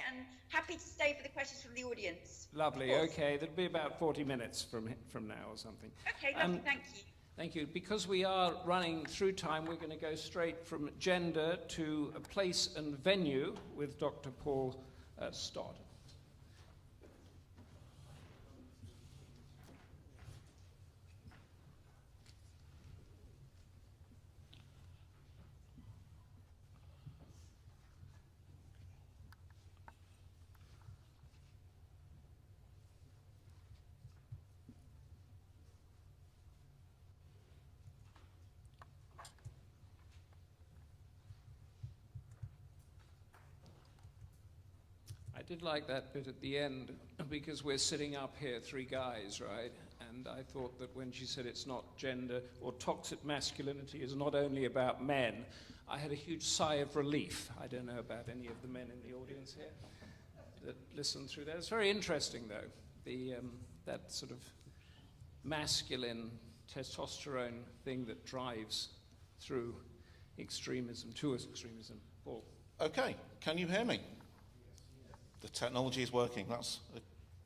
and happy to stay for the questions from the audience. Lovely. Okay, there'll be about 40 minutes from now or something. Okay, lovely. Thank you. Thank you. Because we are running through time, we're going to go straight from gender to a place and venue with Dr. Paul Stodd. I did like that bit at the end, because we're sitting up here, three guys, right? And I thought that when she said it's not gender, or toxic masculinity is not only about men, I had a huge sigh of relief. I don't know about any of the men in the audience here that listened through that. It's very interesting, though, that sort of masculine testosterone thing that drives through extremism, towards extremism. Paul. Okay, can you hear me? The technology is working. That's a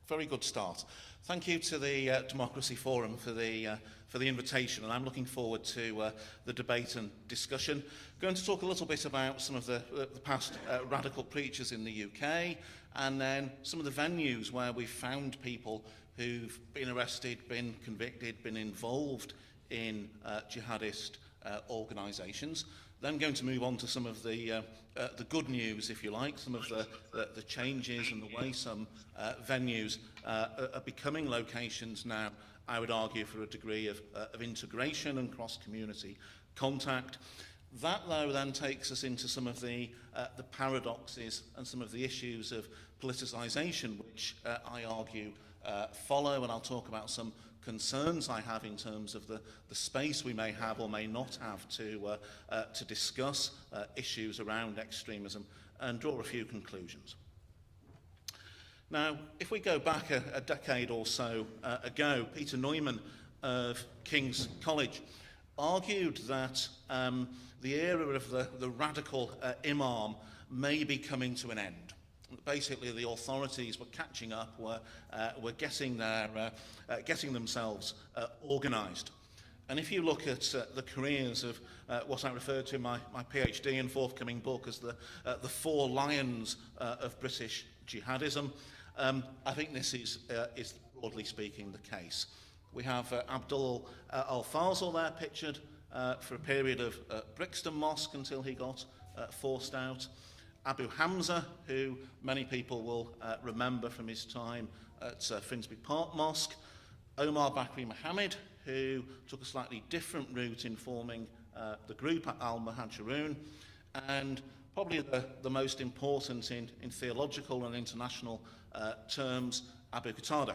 very good start. Thank you to the Democracy Forum for the invitation, and I'm looking forward to the debate and discussion. Going to talk a little bit about some of the past radical preachers in the UK, and then some of the venues where we've found people who've been arrested, been convicted, been involved in jihadist organisations. Then going to move on to some of the good news, if you like, some of the changes and the way some venues are becoming locations now, I would argue, for a degree of integration and cross-community contact. That, though, then takes us into some of the paradoxes and some of the issues of politicisation, which I argue follow, and I'll talk about some concerns I have in terms of the space we may have or may not have to discuss issues around extremism and draw a few conclusions. Now, if we go back a decade or so ago, Peter Neumann of King's College argued that the era of the radical imam may be coming to an end. Basically, the authorities were catching up, were getting themselves organised. And if you look at the careers of what I referred to in my PhD and forthcoming book as the four lions of British jihadism, I think this is broadly speaking the case. We have Abdul al-Fazl there pictured for a period of Brixton Mosque until he got forced out. Abu Hamza, who many people will remember from his time at Finsbury Park Mosque. Omar Bakri Mohammed, who took a slightly different route in forming the group Al-Muhajirun. And probably the most important in theological and international terms, Abu Qatada.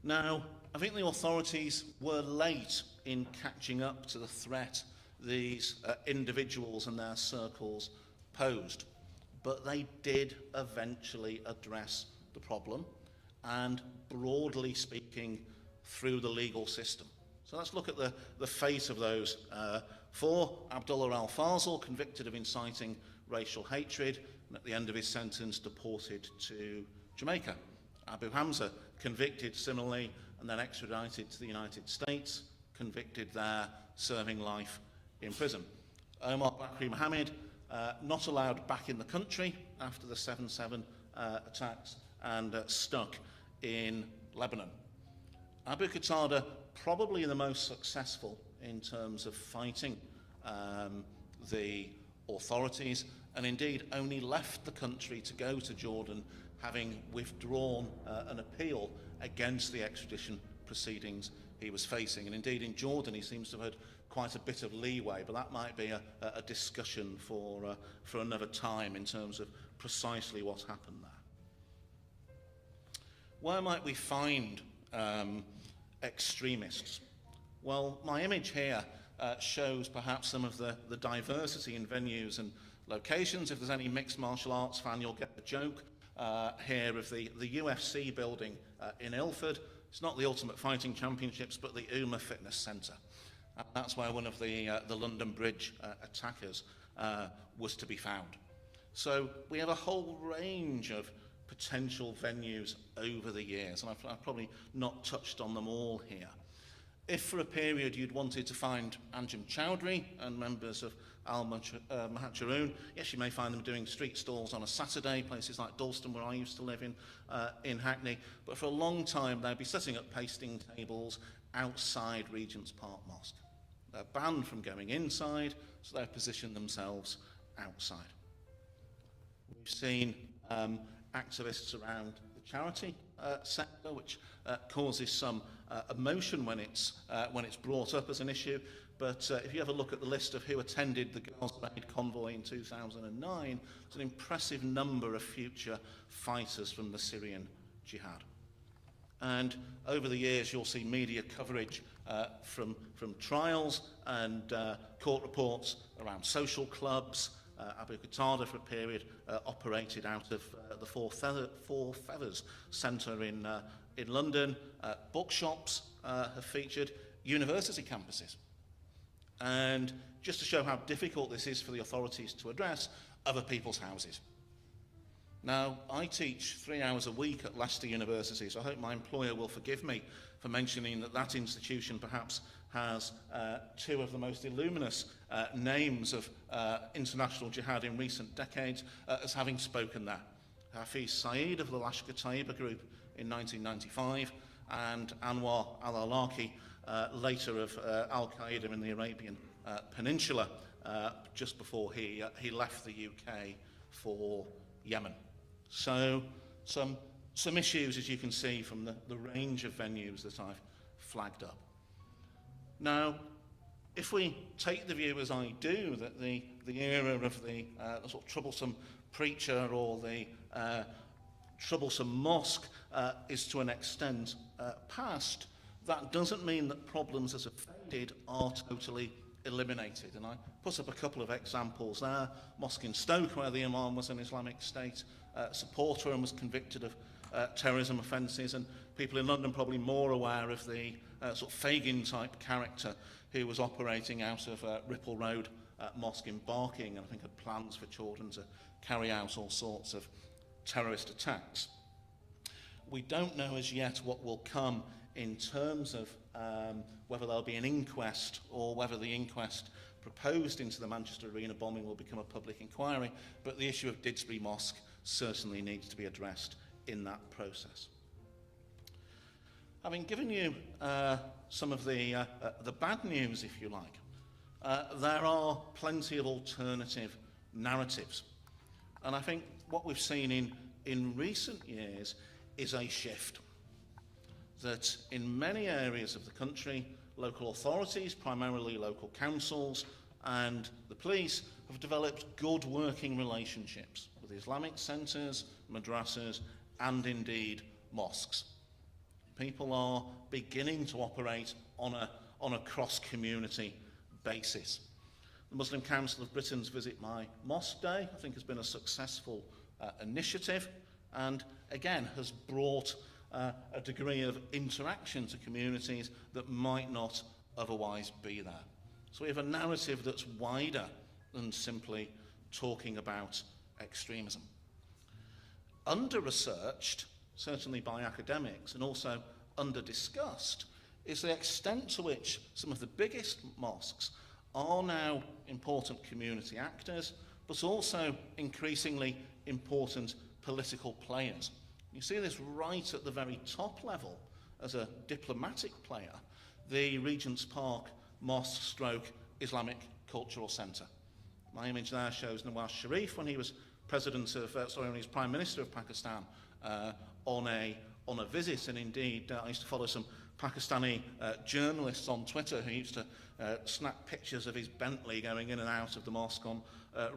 Now, I think the authorities were late in catching up to the threat these individuals and their circles posed, but they did eventually address the problem, and broadly speaking, through the legal system. So let's look at the fate of those four. Abdullah al-Fazl, convicted of inciting racial hatred, and at the end of his sentence deported to Jamaica. Abu Hamza, convicted similarly, and then extradited to the United States, convicted there, serving life in prison. Omar Bakri Mohammed, not allowed back in the country after the 7/7 attacks, and stuck in Lebanon. Abu Qatada, probably the most successful in terms of fighting the authorities, and indeed only left the country to go to Jordan, having withdrawn an appeal against the extradition proceedings he was facing. And indeed in Jordan he seems to have had quite a bit of leeway, but that might be a discussion for another time in terms of precisely what happened there. Where might we find extremists? Well, my image here shows perhaps some of the diversity in venues and locations. If there's any mixed martial arts fan, you'll get the joke here of the UFC building in Ilford. It's not the Ultimate Fighting Championships, but the UMA Fitness Centre. And that's where one of the London Bridge attackers was to be found. So we have a whole range of potential venues over the years, and I've probably not touched on them all here. If for a period you'd wanted to find Anjem Chowdhury and members of Al-Mahacharoon, yes, you may find them doing street stalls on a Saturday, places like Dalston, where I used to live in Hackney, but for a long time they'd be setting up pasting tables outside Regent's Park Mosque. They're banned from going inside, so they've positioned themselves outside. We've seen activists around the charity sector, which causes some emotion when it's brought up as an issue. But if you have a look at the list of who attended the Girls' Parade convoy in 2009, it's an impressive number of future fighters from the Syrian jihad. And over the years, you'll see media coverage from trials and court reports around social clubs. Abu Qatada, for a period, operated out of the Four Feathers Centre in London. Bookshops have featured, university campuses. And just to show how difficult this is for the authorities to address, other people's houses. Now, I teach 3 hours a week at Leicester University, so I hope my employer will forgive me for mentioning that that institution perhaps has two of the most illuminous names of international jihad in recent decades as having spoken there. Hafiz Saeed of the Lashkar-Taiba group in 1995 and Anwar al-Awlaki, later of Al-Qaeda in the Arabian Peninsula, just before he left the UK for Yemen. So some issues, as you can see from the range of venues that I've flagged up. Now, if we take the view, as I do, that the era of the sort of troublesome preacher or the troublesome mosque is to an extent past, that doesn't mean that problems as offended are totally eliminated. And I put up a couple of examples there. Mosque in Stoke, where the Imam was an Islamic State supporter and was convicted of terrorism offences, and people in London probably more aware of the sort of Fagin-type character who was operating out of Ripple Road Mosque in Barking, and I think had plans for children to carry out all sorts of terrorist attacks. We don't know as yet what will come in terms of whether there'll be an inquest or whether the inquest proposed into the Manchester Arena bombing will become a public inquiry, but the issue of Didsbury Mosque certainly needs to be addressed in that process. Having given you some of the bad news, if you like, there are plenty of alternative narratives. And I think what we've seen in recent years is a shift. That in many areas of the country, local authorities, primarily local councils, and the police have developed good working relationships with Islamic centres, madrasas, and indeed mosques. People are beginning to operate on a cross-community basis. The Muslim Council of Britain's Visit My Mosque Day, I think, has been a successful initiative, and again has brought a degree of interaction to communities that might not otherwise be there. So we have a narrative that's wider than simply talking about extremism. Under-researched, certainly by academics, and also under-discussed, is the extent to which some of the biggest mosques are now important community actors, but also increasingly important political players. You see this right at the very top level as a diplomatic player, the Regent's Park Mosque stroke Islamic Cultural Centre. My image there shows Nawaz Sharif when he was president of, when he was Prime Minister of Pakistan on a visit, and indeed I used to follow some Pakistani journalists on Twitter who used to snap pictures of his Bentley going in and out of the mosque on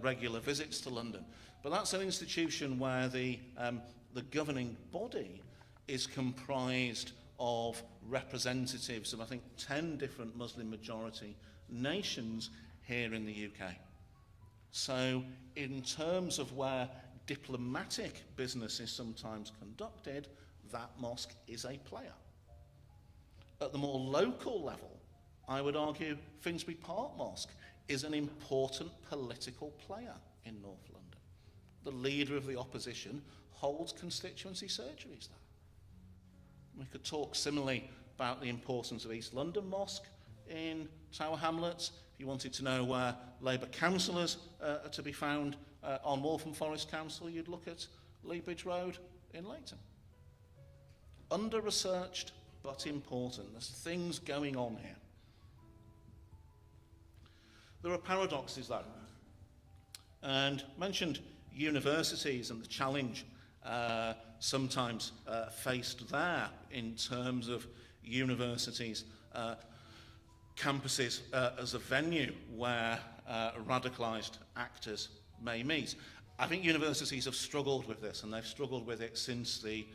regular visits to London. But that's an institution where the governing body is comprised of representatives of, I think, 10 different Muslim majority nations here in the UK. So in terms of where diplomatic business is sometimes conducted, that mosque is a player. At the more local level, I would argue Finsbury Park Mosque is an important political player in North London. the leader of the opposition, holds constituency surgeries there. We could talk similarly about the importance of East London Mosque in Tower Hamlets. If you wanted to know where Labour councillors are to be found on Waltham Forest Council, you'd look at Lea Bridge Road in Leighton. Under-researched, but important. There's things going on here. There are paradoxes, though. And mentioned universities and the challenge sometimes faced there in terms of universities, campuses as a venue where radicalised actors may meet. I think universities have struggled with this, and they've struggled with it since the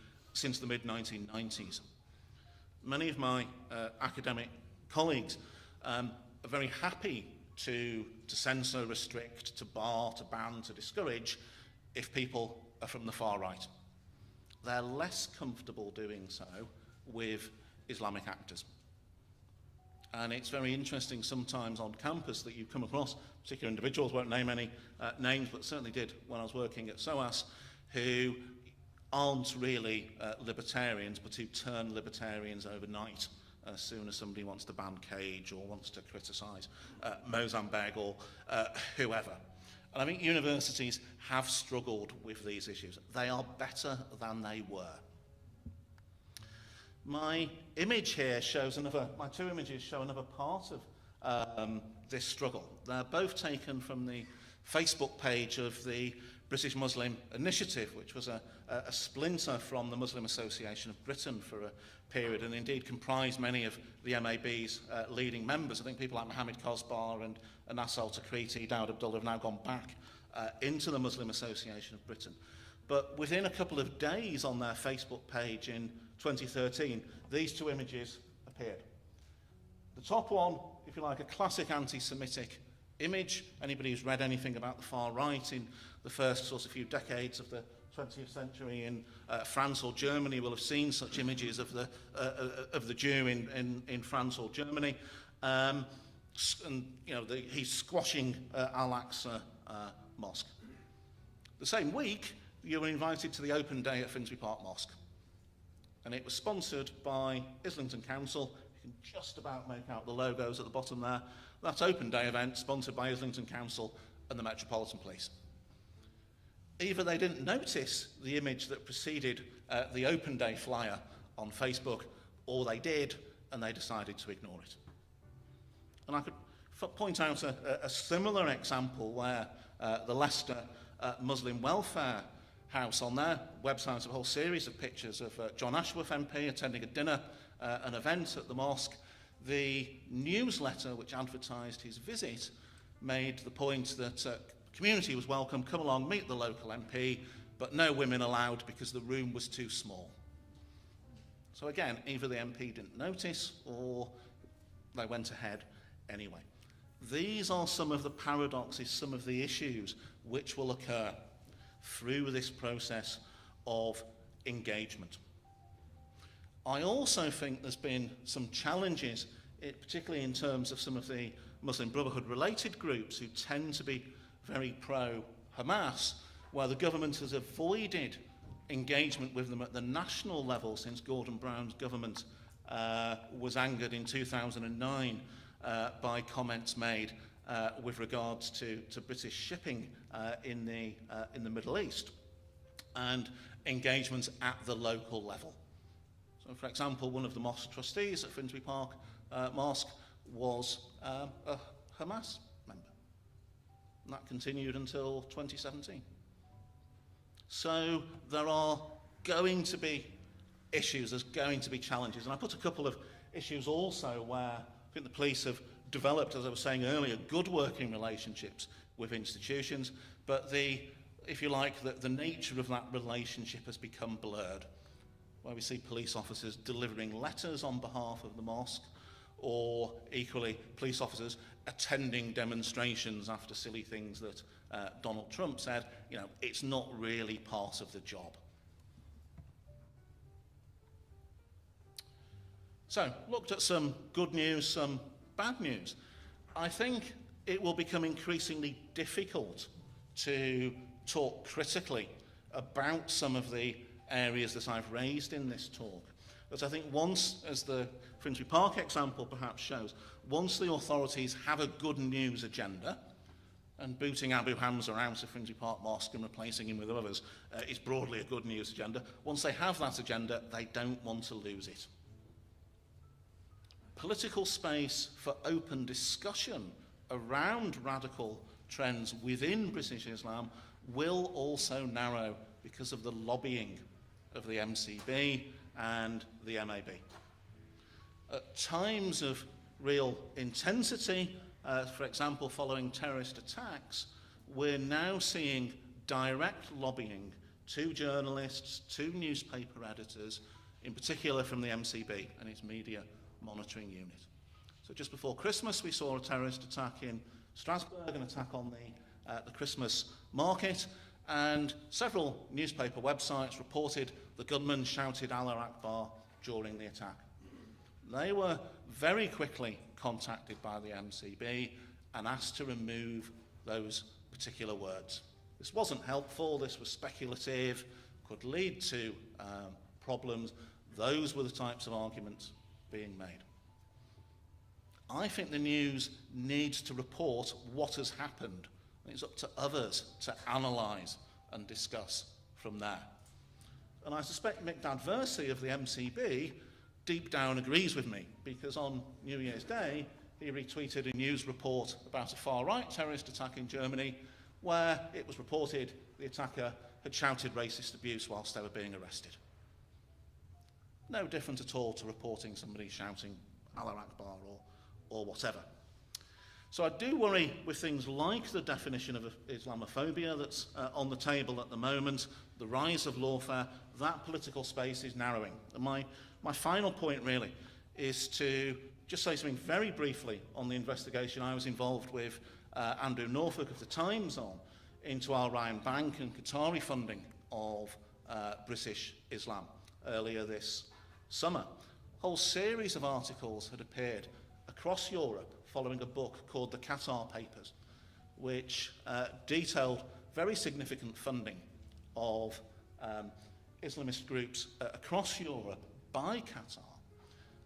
mid-1990s. Many of my academic colleagues are very happy to censor, restrict, to bar, to ban, to discourage if people are from the far right. They're less comfortable doing so with Islamic actors. And it's very interesting sometimes on campus that you come across particular individuals, won't name any names, but certainly did when I was working at SOAS, who aren't really libertarians, but who turn libertarians overnight as soon as somebody wants to ban Cage or wants to criticise Mozambique or whoever. And I think universities have struggled with these issues. They are better than they were. My image here shows my two images show another part of this struggle. They're both taken from the Facebook page of the British Muslim Initiative, which was a splinter from the Muslim Association of Britain for a period, and indeed comprised many of the MAB's leading members. I think people like Mohammed Kosbar and Nasser Takriti, Dawud Abdullah have now gone back into the Muslim Association of Britain. But within a couple of days on their Facebook page in 2013, these two images appeared. The top one, if you like, a classic anti-Semitic image. Anybody who's read anything about the far right in the first sort of few decades of the 20th century in France or Germany will have seen such images of the Jew in France or Germany. And you know, he's squashing Al-Aqsa Mosque. The same week, you were invited to the open day at Finsbury Park Mosque. And it was sponsored by Islington Council. You can just about make out the logos at the bottom there. That open day event sponsored by Islington Council and the Metropolitan Police. Either they didn't notice the image that preceded the open day flyer on Facebook, or they did and they decided to ignore it. And I could point out a similar example where the Leicester Muslim Welfare House, on their website, have a whole series of pictures of John Ashworth MP attending a dinner, an event at the mosque. The newsletter which advertised his visit made the point that community was welcome, come along, meet the local MP, but no women allowed because the room was too small. So again, either the MP didn't notice or they went ahead anyway. These are some of the paradoxes, some of the issues which will occur through this process of engagement. I also think there's been some challenges, particularly in terms of some of the Muslim Brotherhood-related groups who tend to be very pro-Hamas, where the government has avoided engagement with them at the national level since Gordon Brown's government was angered in 2009 by comments made with regards to British shipping in the Middle East and engagements at the local level. So, for example, one of the mosque trustees at Finsbury Park Mosque was a Hamas member. And that continued until 2017. So there are going to be issues, there's going to be challenges. And I put a couple of issues also where I think the police have developed, as I was saying earlier, good working relationships with institutions, but if you like, the nature of that relationship has become blurred, where we see police officers delivering letters on behalf of the mosque, or equally police officers attending demonstrations after silly things that Donald Trump said. You know, it's not really part of the job. So, looked at some good news, some bad news. I think it will become increasingly difficult to talk critically about some of the areas that I've raised in this talk. But I think once, as the Finsbury Park example perhaps shows, once the authorities have a good news agenda, and booting Abu Hamza out of Finsbury Park Mosque and replacing him with others is broadly a good news agenda, once they have that agenda, they don't want to lose it. Political space for open discussion around radical trends within British Islam will also narrow because of the lobbying of the MCB and the MAB. At times of real intensity, for example, following terrorist attacks, we're now seeing direct lobbying to journalists, to newspaper editors, in particular from the MCB and its media monitoring unit. So just before Christmas, we saw a terrorist attack in Strasbourg, an attack on the Christmas market, and several newspaper websites reported the gunman shouted Allah Akbar during the attack. They were very quickly contacted by the MCB and asked to remove those particular words. This wasn't helpful, this was speculative, could lead to problems. Those were the types of arguments being made. I think the news needs to report what has happened. It's up to others to analyse and discuss from there. And I suspect Mick Dadversey of the MCB deep down agrees with me, because on New Year's Day he retweeted a news report about a far-right terrorist attack in Germany where it was reported the attacker had shouted racist abuse whilst they were being arrested. No different at all to reporting somebody shouting Allah Akbar or whatever. So I do worry with things like the definition of Islamophobia that's on the table at the moment, the rise of lawfare. That political space is narrowing. And my final point really is to just say something very briefly on the investigation I was involved with Andrew Norfolk of the Times on into Al Ryan Bank and Qatari funding of British Islam earlier this summer. A whole series of articles had appeared across Europe following a book called The Qatar Papers, which detailed very significant funding of Islamist groups across Europe by Qatar,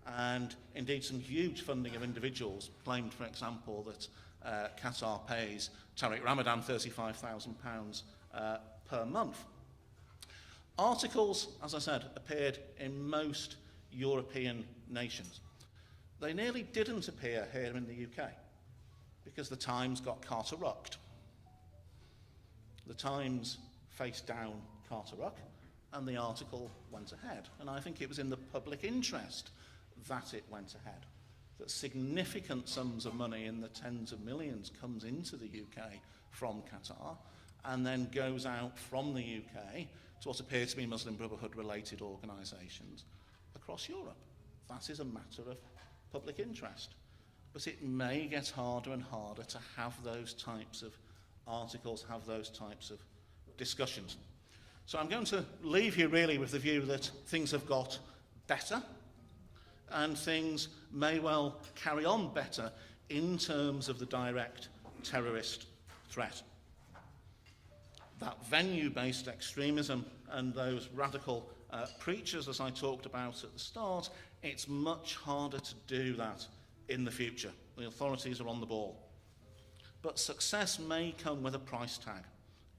and indeed some huge funding of individuals. Claimed, for example, that Qatar pays Tariq Ramadan £35,000 per month. Articles, as I said, appeared in most European nations. They nearly didn't appear here in the UK because the Times got Carter Rucked. The Times faced down Carter Ruck and the article went ahead. And I think it was in the public interest that it went ahead. That significant sums of money in the tens of millions comes into the UK from Qatar and then goes out from the UK to what appear to be Muslim Brotherhood-related organisations across Europe. That is a matter of public interest. But it may get harder and harder to have those types of articles, have those types of discussions. So I'm going to leave you really with the view that things have got better and things may well carry on better in terms of the direct terrorist threat. That venue-based extremism and those radical preachers, as I talked about at the start, it's much harder to do that in the future. The authorities are on the ball. But success may come with a price tag,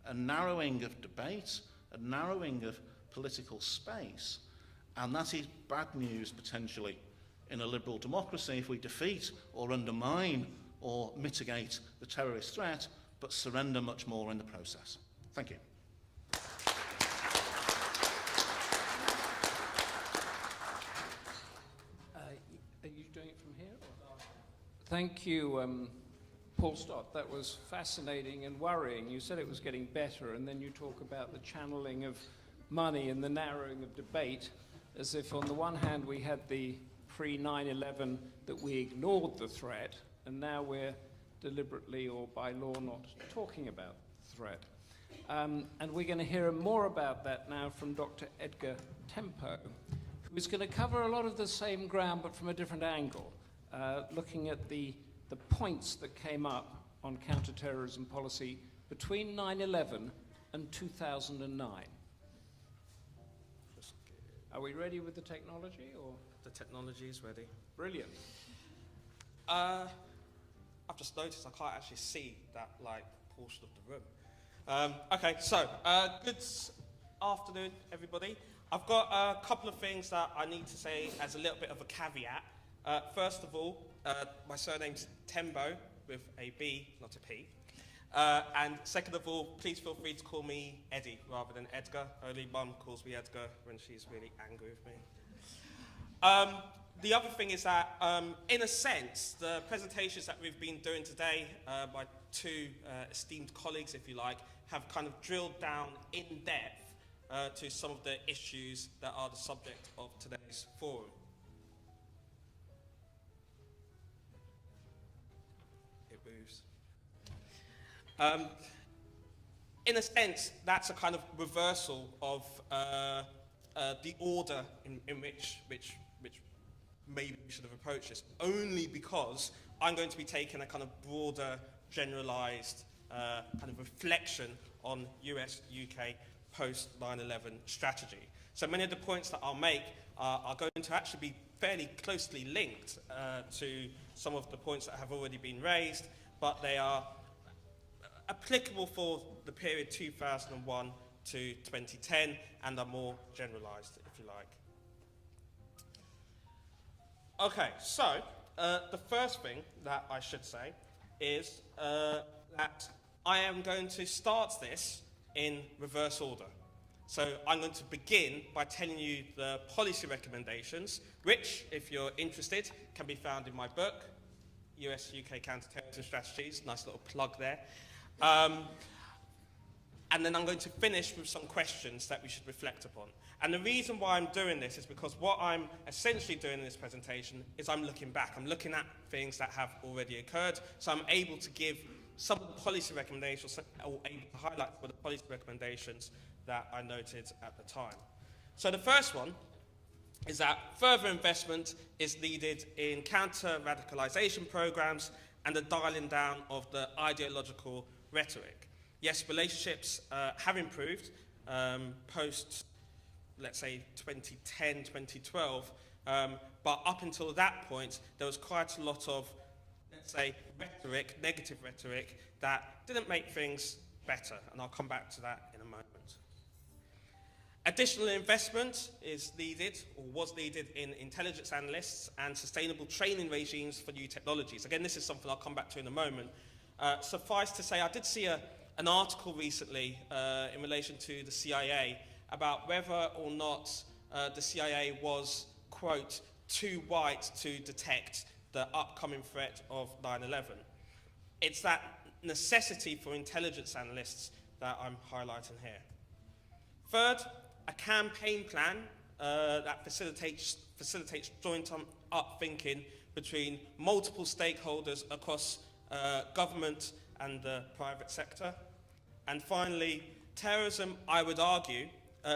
a narrowing of debate, a narrowing of political space, and that is bad news potentially in a liberal democracy if we defeat or undermine or mitigate the terrorist threat, but surrender much more in the process. Thank you. Are you doing it from here? Thank you, Paul Stott. That was fascinating and worrying. You said it was getting better, and then you talk about the channeling of money and the narrowing of debate, as if on the one hand we had the pre-9/11 that we ignored the threat, and now we're deliberately or by law not talking about the threat. And we're going to hear more about that now from Dr. Edgar Tempo, who's going to cover a lot of the same ground but from a different angle, looking at the points that came up on counterterrorism policy between 9/11 and 2009. Are we ready with the technology, or? The technology is ready. Brilliant. I've just noticed I can't actually see that portion of the room. Okay, so good afternoon, everybody. I've got a couple of things that I need to say as a little bit of a caveat. First of all, my surname's Tembo with a B, not a P. And second of all, please feel free to call me Eddie rather than Edgar. Only Mum calls me Edgar when she's really angry with me. The other thing is that, in a sense, the presentations that we've been doing today by two esteemed colleagues, if you like, have kind of drilled down in depth to some of the issues that are the subject of today's forum. It moves. In a sense, that's a kind of reversal of the order in which maybe we should have approached this, only because I'm going to be taking a kind of broader, generalised kind of reflection on US-UK post 9/11 strategy. So many of the points that I'll make are going to actually be fairly closely linked to some of the points that have already been raised, but they are applicable for the period 2001 to 2010 and are more generalised, if you like. Okay, so the first thing that I should say is that I am going to start this in reverse order. So I'm going to begin by telling you the policy recommendations, which, if you're interested, can be found in my book, US-UK Counterterrorism Strategies. Nice little plug there. And then I'm going to finish with some questions that we should reflect upon. And the reason why I'm doing this is because what I'm essentially doing in this presentation is I'm looking back. I'm looking at things that have already occurred, so I'm able to give some of the policy recommendations, or able to highlight some of the policy recommendations that I noted at the time. So the first one is that further investment is needed in counter-radicalisation programs and the dialing down of the ideological rhetoric. Yes, relationships have improved post, let's say, 2010, 2012, but up until that point, there was quite a lot of, let's say, rhetoric, negative rhetoric, that didn't make things better, and I'll come back to that in a moment. Additional investment is needed, or was needed, in intelligence analysts and sustainable training regimes for new technologies. Again, this is something I'll come back to in a moment. Suffice to say, I did see an article recently in relation to the CIA about whether or not the CIA was, quote, too white to detect the upcoming threat of 9/11. It's that necessity for intelligence analysts that I'm highlighting here. Third, a campaign plan that facilitates joint up thinking between multiple stakeholders across government and the private sector. And finally, terrorism, I would argue,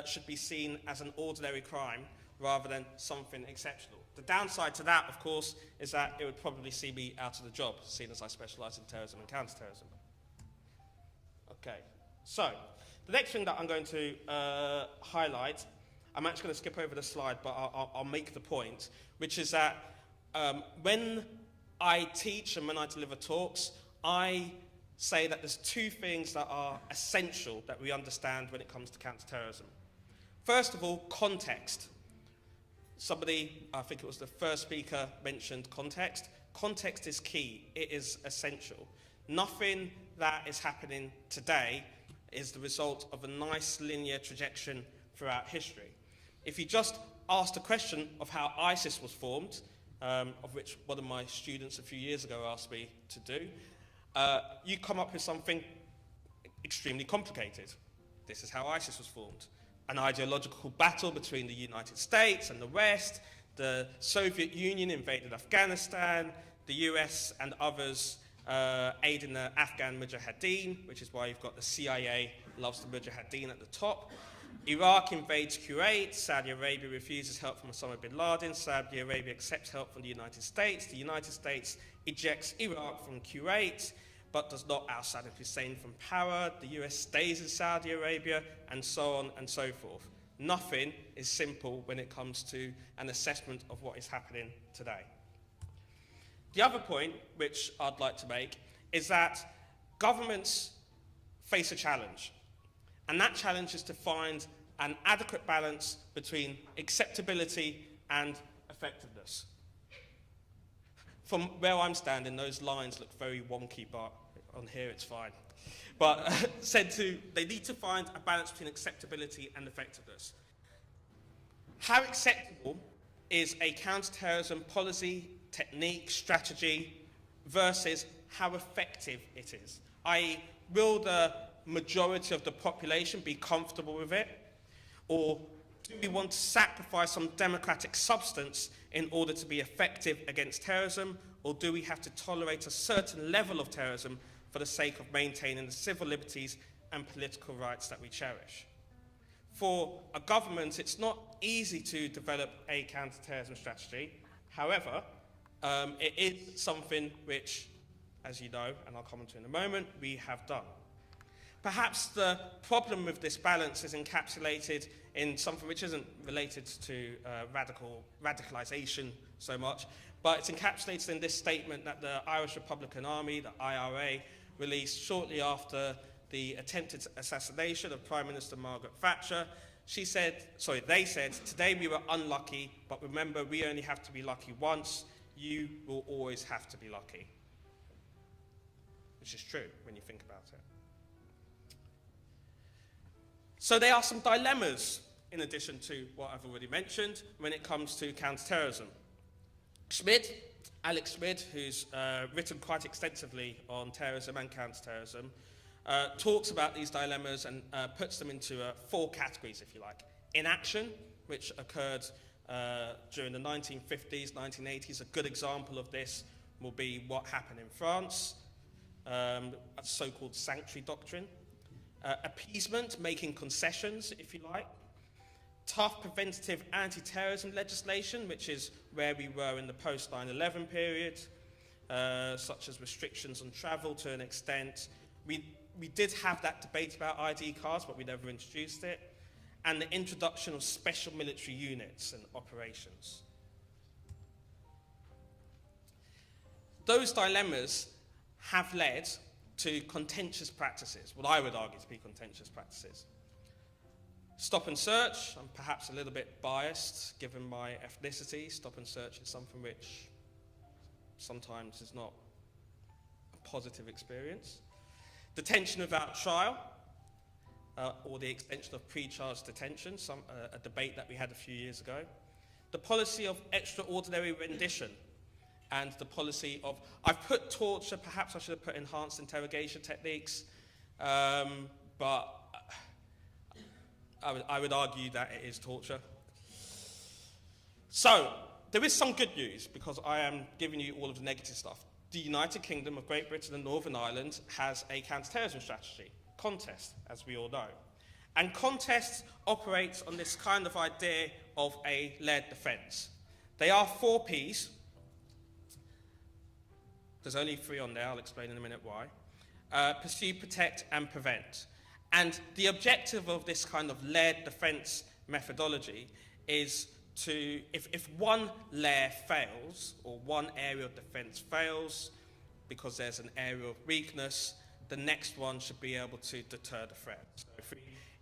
should be seen as an ordinary crime rather than something exceptional. The downside to that, of course, is that it would probably see me out of the job, seeing as I specialise in terrorism and counter-terrorism. Okay, so the next thing that I'm going to highlight, I'm actually going to skip over the slide, but I'll make the point, which is that when I teach and when I deliver talks, I say that there's two things that are essential that we understand when it comes to counter-terrorism. First of all, context. Somebody, I think it was the first speaker, mentioned context. Context is key. It is essential. Nothing that is happening today is the result of a nice linear trajectory throughout history. If you just ask the question of how ISIS was formed, of which one of my students a few years ago asked me to do, you come up with something extremely complicated. This is how ISIS was formed. An ideological battle between the United States and the West. The Soviet Union invaded Afghanistan. The US and others aiding the Afghan Mujahideen, which is why you've got the CIA loves the Mujahideen at the top. Iraq invades Kuwait. Saudi Arabia refuses help from Osama bin Laden. Saudi Arabia accepts help from the United States. The United States ejects Iraq from Kuwait. but does not oust Saddam Hussein from power. The US stays in Saudi Arabia, and so on and so forth. Nothing is simple when it comes to an assessment of what is happening today. The other point which I'd like to make is that governments face a challenge, and that challenge is to find an adequate balance between acceptability and effectiveness. From where I'm standing, those lines look very wonky, but on here it's fine. But they need to find a balance between acceptability and effectiveness. How acceptable is a counterterrorism policy, technique, strategy versus how effective it is? i.e., will the majority of the population be comfortable with it? Or do we want to sacrifice some democratic substance in order to be effective against terrorism? Or do we have to tolerate a certain level of terrorism for the sake of maintaining the civil liberties and political rights that we cherish? For a government, it's not easy to develop a counter-terrorism strategy. However, it is something which, as you know, and I'll comment to in a moment, we have done. Perhaps the problem with this balance is encapsulated in something which isn't related to radicalisation so much, but it's encapsulated in this statement that the Irish Republican Army, the IRA, released shortly after the attempted assassination of Prime Minister Margaret Thatcher. They said, today we were unlucky, but remember, we only have to be lucky once. You will always have to be lucky. Which is true when you think about it. So there are some dilemmas, in addition to what I've already mentioned, when it comes to counterterrorism. Alex Schmid, who's written quite extensively on terrorism and counterterrorism, talks about these dilemmas and puts them into 4 categories, if you like. Inaction, which occurred during the 1950s, 1980s. A good example of this will be what happened in France, a so-called sanctuary doctrine. Appeasement, making concessions, if you like. Tough preventative anti-terrorism legislation, which is where we were in the post-9/11 period, such as restrictions on travel to an extent. We did have that debate about ID cards, but we never introduced it. And the introduction of special military units and operations. Those dilemmas have led to contentious practices, what I would argue to be contentious practices. Stop and search, I'm perhaps a little bit biased given my ethnicity. Stop and search is something which sometimes is not a positive experience. Detention without trial, or the extension of pre-charge detention, a debate that we had a few years ago. The policy of extraordinary rendition, and the policy of, I've put torture, perhaps I should have put enhanced interrogation techniques, but I would argue that it is torture. So, there is some good news, because I am giving you all of the negative stuff. The United Kingdom of Great Britain and Northern Ireland has a counter-terrorism strategy, Contest, as we all know. And Contest operates on this kind of idea of a led defence. They are 4 Ps. There's only 3 on there, I'll explain in a minute why. Pursue, protect, and prevent. And the objective of this kind of led defence methodology is to, if one layer fails, or one area of defence fails, because there's an area of weakness, the next one should be able to deter the threat. So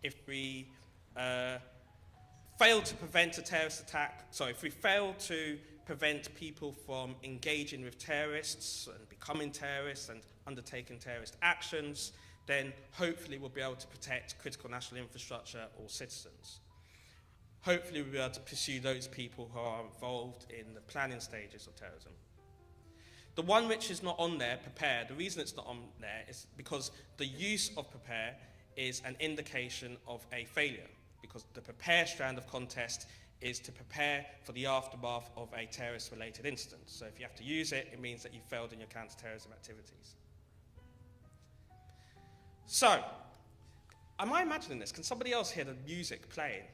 if we fail to prevent a terrorist attack, if we fail to prevent people from engaging with terrorists and becoming terrorists and undertaking terrorist actions, then hopefully we'll be able to protect critical national infrastructure or citizens. Hopefully we'll be able to pursue those people who are involved in the planning stages of terrorism. The one which is not on there, prepare, the reason it's not on there is because the use of prepare is an indication of a failure, because the prepare strand of Contest is to prepare for the aftermath of a terrorist-related incident. So if you have to use it, it means that you failed in your counter-terrorism activities. So, am I imagining this? Can somebody else hear the music playing?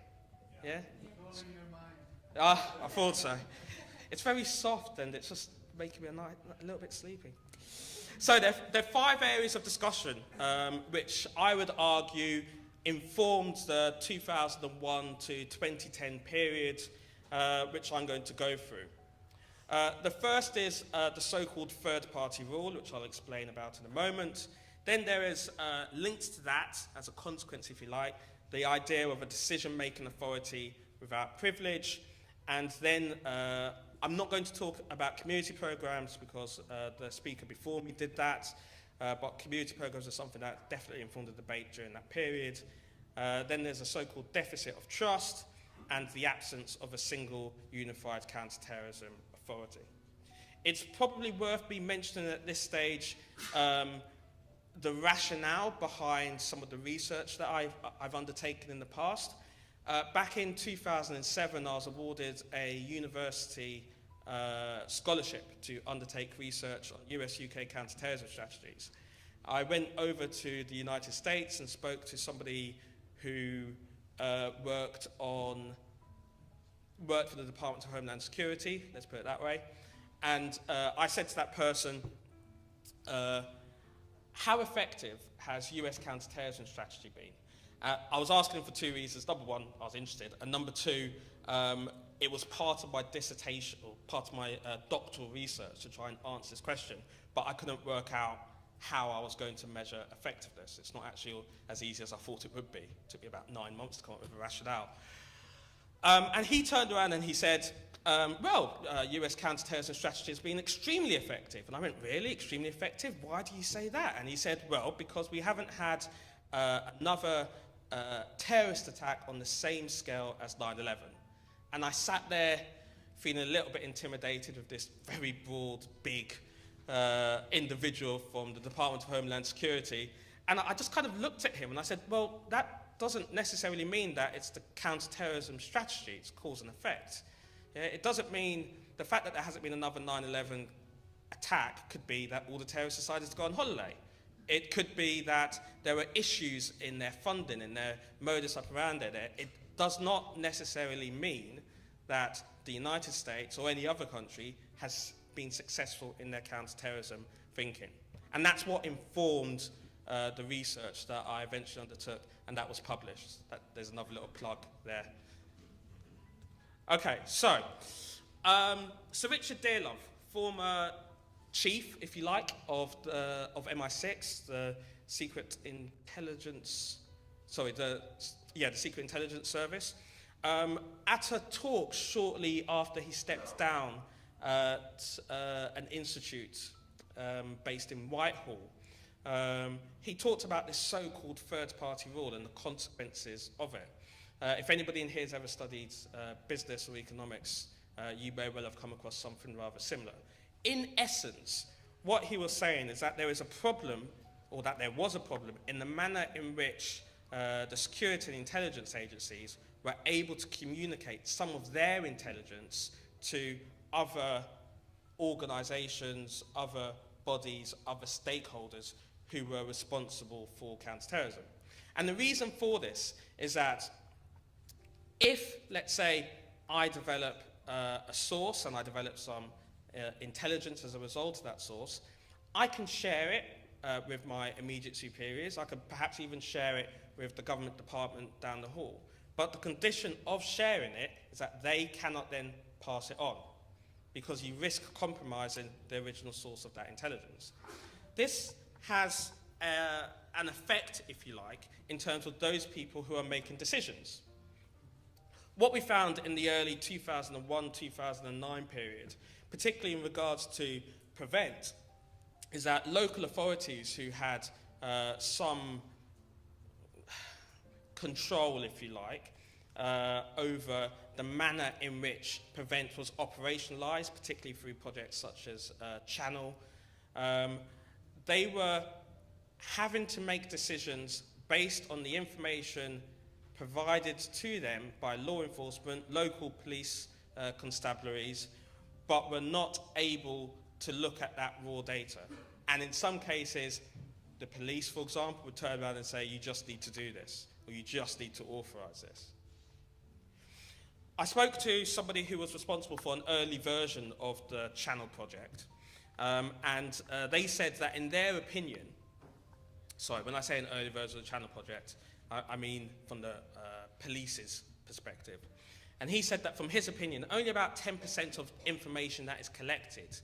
Yeah? I thought so. It's very soft and it's just making me a little bit sleepy. So there are 5 areas of discussion which I would argue informed the 2001 to 2010 period, which I'm going to go through. The first is the so-called third-party rule, which I'll explain about in a moment. Then there is linked to that, as a consequence, if you like, the idea of a decision-making authority without privilege. And then I'm not going to talk about community programs because the speaker before me did that, but community programs are something that definitely informed the debate during that period. Then there's a so-called deficit of trust and the absence of a single unified counter-terrorism authority. It's probably worth me mentioning at this stage the rationale behind some of the research that I've undertaken in the past. Back in 2007, I was awarded a university scholarship to undertake research on US-UK counter-terrorism strategies. I went over to the United States and spoke to somebody who worked for the Department of Homeland Security, let's put it that way. And I said to that person, how effective has US counter-terrorism strategy been? I was asking him for 2 reasons. Number one, I was interested. And number two, it was part of my dissertation, or part of my doctoral research to try and answer this question. But I couldn't work out how I was going to measure effectiveness. It's not actually as easy as I thought it would be. It took me about 9 months to come up with a rationale. And he turned around and he said, US counter-terrorism strategy has been extremely effective. And I went, really? Extremely effective? Why do you say that? And he said, well, because we haven't had another terrorist attack on the same scale as 9/11. And I sat there feeling a little bit intimidated with this very broad, big individual from the Department of Homeland Security. And I just kind of looked at him and I said, well, that doesn't necessarily mean that it's the counter-terrorism strategy, it's cause and effect. Yeah, it doesn't mean the fact that there hasn't been another 9/11 attack could be that all the terrorists decided to go on holiday. It could be that there were issues in their funding, in their modus operandi there. It does not necessarily mean that the United States or any other country has been successful in their counter-terrorism thinking. And that's what informed the research that I eventually undertook, and that was published. There's another little plug there. Okay, so Sir Richard Dearlove, former chief, if you like, of MI6, the Secret Intelligence, the Secret Intelligence Service, at a talk shortly after he stepped down at an institute based in Whitehall, he talked about this so-called third-party rule and the consequences of it. If anybody in here has ever studied business or economics, you may well have come across something rather similar. In essence, what he was saying is that there is a problem, or that there was a problem, in the manner in which the security and intelligence agencies were able to communicate some of their intelligence to other organizations, other bodies, other stakeholders who were responsible for counterterrorism. And the reason for this is that if, let's say, I develop a source and I develop some intelligence as a result of that source, I can share it with my immediate superiors. I could perhaps even share it with the government department down the hall. But the condition of sharing it is that they cannot then pass it on, because you risk compromising the original source of that intelligence. This has an effect, if you like, in terms of those people who are making decisions. What we found in the early 2001-2009 period, particularly in regards to PREVENT, is that local authorities who had some control, if you like, over the manner in which PREVENT was operationalised, particularly through projects such as Channel, they were having to make decisions based on the information provided to them by law enforcement, local police constabularies, but were not able to look at that raw data. And in some cases, the police, for example, would turn around and say, you just need to do this, or you just need to authorise this. I spoke to somebody who was responsible for an early version of the Channel project, They said that in their opinion, sorry, when I say an early version of the Channel Project, I mean from the police's perspective. And he said that from his opinion, only about 10% of information that is collected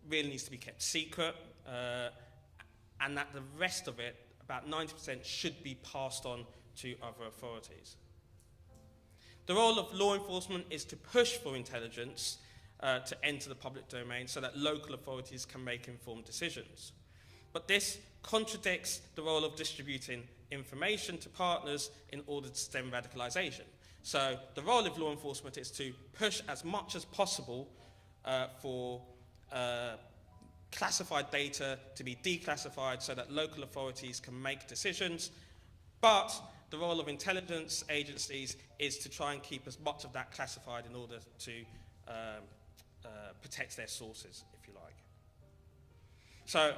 really needs to be kept secret, and that the rest of it, about 90%, should be passed on to other authorities. The role of law enforcement is to push for intelligence to enter the public domain so that local authorities can make informed decisions. But this contradicts the role of distributing information to partners in order to stem radicalisation. So the role of law enforcement is to push as much as possible for classified data to be declassified so that local authorities can make decisions. But the role of intelligence agencies is to try and keep as much of that classified in order to protect their sources, if you like. So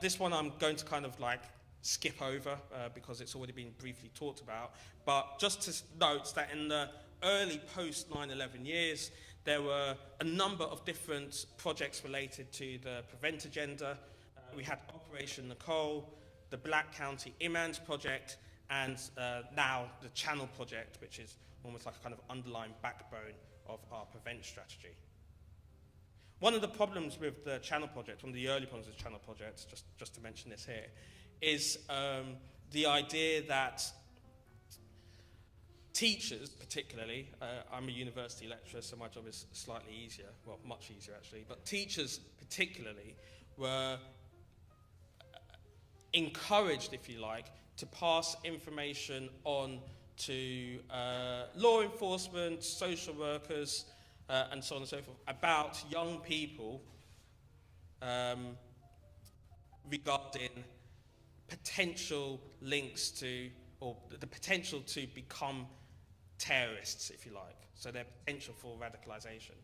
this one I'm going to kind of like skip over because it's already been briefly talked about. But just to note that in the early post 9/11 years, there were a number of different projects related to the Prevent Agenda. We had Operation Nicole, the Black County Imams Project, and now the Channel Project, which is almost like a kind of underlying backbone of our Prevent strategy. One of the problems with the Channel Project, one of the early problems with the Channel Project, just to mention this here, is the idea that teachers, particularly, I'm a university lecturer, so my job is slightly easier, well, much easier actually, but teachers particularly were encouraged, if you like, to pass information on to law enforcement, social workers, and so on and so forth, about young people regarding potential links to, or the potential to become terrorists, if you like, so their potential for radicalisation.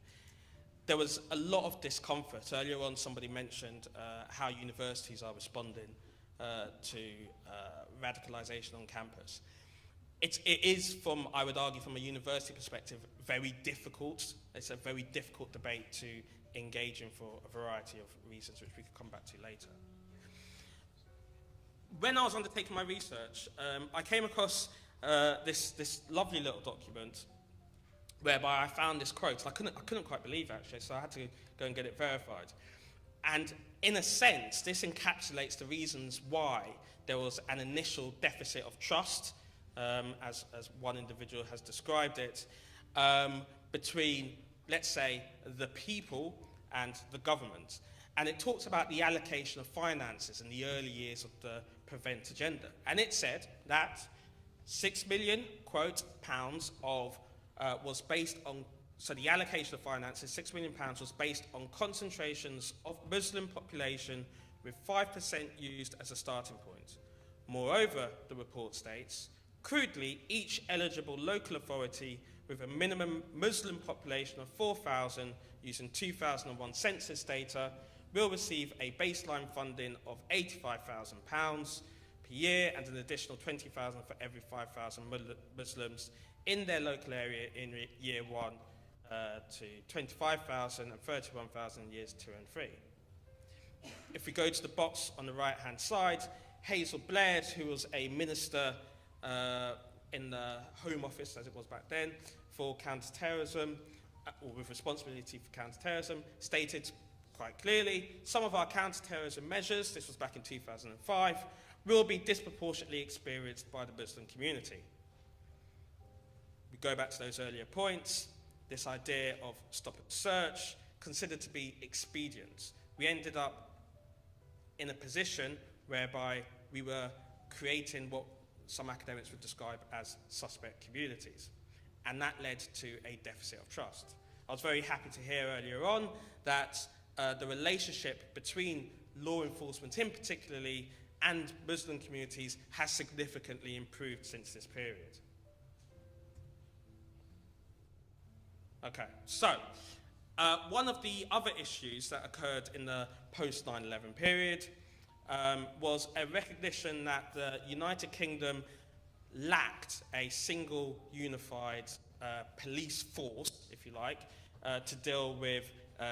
There was a lot of discomfort. Earlier on, somebody mentioned how universities are responding to radicalisation on campus. It is, from, I would argue, from a university perspective, very difficult. It's a very difficult debate to engage in for a variety of reasons, which we could come back to later. When I was undertaking my research, I came across this lovely little document whereby I found this quote. I couldn't quite believe it, actually, so I had to go and get it verified. And in a sense, this encapsulates the reasons why there was an initial deficit of trust, as one individual has described it, between, let's say, the people and the government. And it talks about the allocation of finances in the early years of the Prevent Agenda. And it said that 6 million, quote, pounds of, was based on, so the allocation of finances, £6 million was based on concentrations of Muslim population with 5% used as a starting point. Moreover, the report states, crudely, each eligible local authority with a minimum Muslim population of 4,000 using 2001 census data will receive a baseline funding of £85,000 per year and an additional £20,000 for every 5,000 Muslims in their local area in year 1 to 25,000 and 31,000 in years 2 and 3. If we go to the box on the right-hand side, Hazel Blair, who was a minister in the Home Office, as it was back then, for counter-terrorism, or with responsibility for counter-terrorism, stated quite clearly, some of our counter-terrorism measures, this was back in 2005, will be disproportionately experienced by the Muslim community. We go back to those earlier points, this idea of stop and search, considered to be expedient. We ended up in a position whereby we were creating what some academics would describe as suspect communities. And that led to a deficit of trust. I was very happy to hear earlier on that the relationship between law enforcement in particularly and Muslim communities has significantly improved since this period. Okay, so one of the other issues that occurred in the post 9/11 period was a recognition that the United Kingdom lacked a single unified police force, if you like, to deal with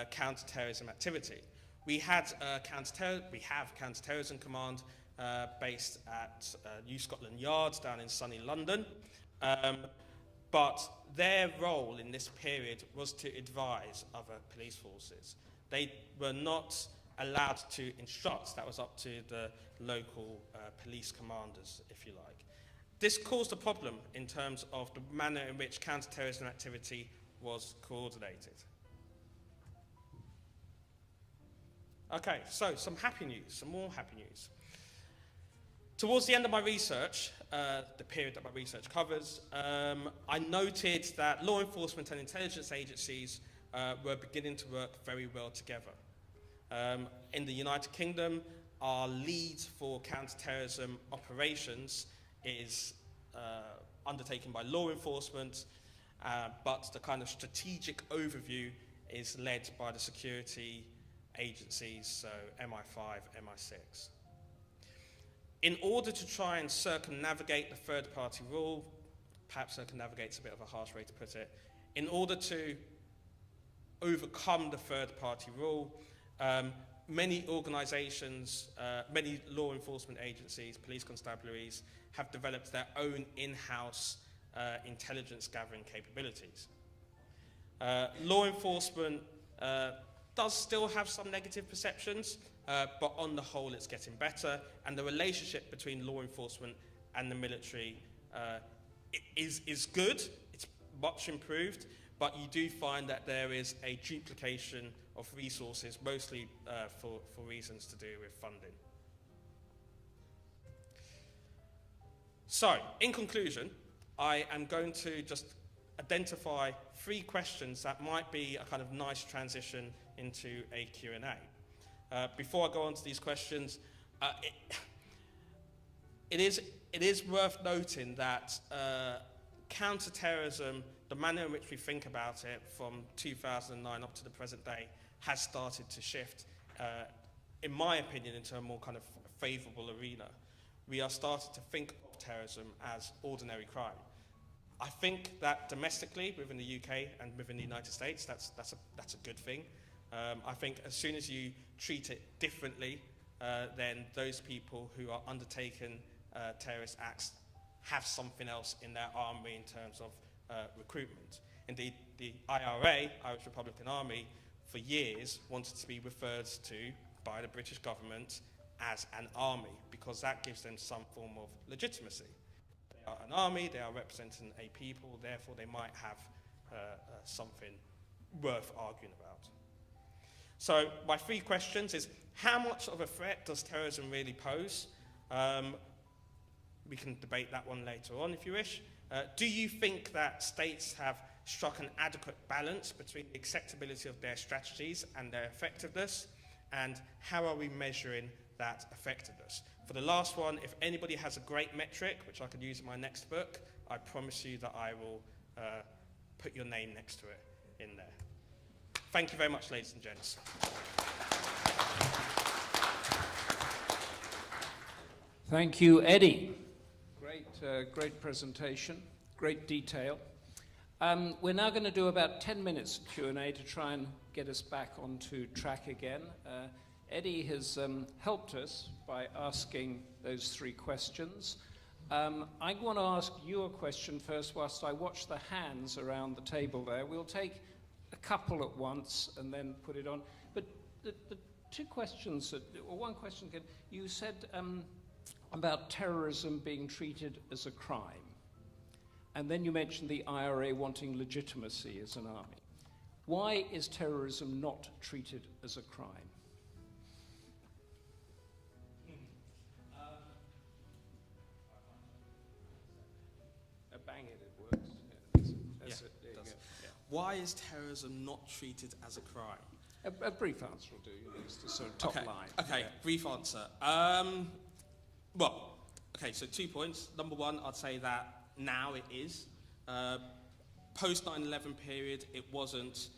counter-terrorism activity. We have Counter-Terrorism Command based at New Scotland Yard down in sunny London. But their role in this period was to advise other police forces. They were not allowed to instruct. That was up to the local police commanders, if you like. This caused a problem in terms of the manner in which counter-terrorism activity was coordinated. Okay, so some happy news, some more happy news. Towards the end of my research, the period that my research covers, I noted that law enforcement and intelligence agencies were beginning to work very well together. In the United Kingdom, our lead for counter-terrorism operations is undertaken by law enforcement, but the kind of strategic overview is led by the security agencies, so MI5, MI6. In order to try and circumnavigate the third-party rule, perhaps circumnavigate's a bit of a harsh way to put it, in order to overcome the third-party rule, many organisations, many law enforcement agencies, police constabularies, have developed their own in-house intelligence gathering capabilities. Law enforcement does still have some negative perceptions, but on the whole it's getting better, and the relationship between law enforcement and the military is good. It's much improved, but you do find that there is a duplication of resources, mostly for reasons to do with funding. So, in conclusion, I am going to just identify 3 questions that might be a kind of nice transition into a Q&A. Before I go on to these questions, it is worth noting that counter-terrorism, the manner in which we think about it from 2009 up to the present day, has started to shift, in my opinion, into a more kind of favourable arena. We are starting to think of terrorism as ordinary crime. I think that domestically, within the UK and within the United States, that's a good thing. I think as soon as you treat it differently, then those people who are undertaking terrorist acts have something else in their armory in terms of recruitment. Indeed, the IRA, Irish Republican Army, for years wanted to be referred to by the British government as an army, because that gives them some form of legitimacy. They are an army, they are representing a people, therefore they might have something worth arguing about. So my 3 questions is, how much of a threat does terrorism really pose? We can debate that one later on if you wish. Do you think that states have struck an adequate balance between the acceptability of their strategies and their effectiveness? And how are we measuring that effectiveness? For the last one, if anybody has a great metric, which I could use in my next book, I promise you that I will put your name next to it in there. Thank you very much, ladies and gents. Thank you, Eddie. Great presentation, great detail. We're now going to do about 10 minutes of Q&A to try and get us back onto track again. Eddie has helped us by asking those 3 questions. I want to ask you a question first whilst I watch the hands around the table there. We'll take a couple at once and then put it on. But the 2 questions, or one question, you said about terrorism being treated as a crime. And then you mentioned the IRA wanting legitimacy as an army. Why is terrorism not treated as a crime? Bang it works. It does. Yeah. Why is terrorism not treated as a crime? A brief answer will do, just the sort of top line. Okay, yeah. Brief answer. So 2 points. Number 1, I'd say that now it is. Post 9/11 period, it wasn't.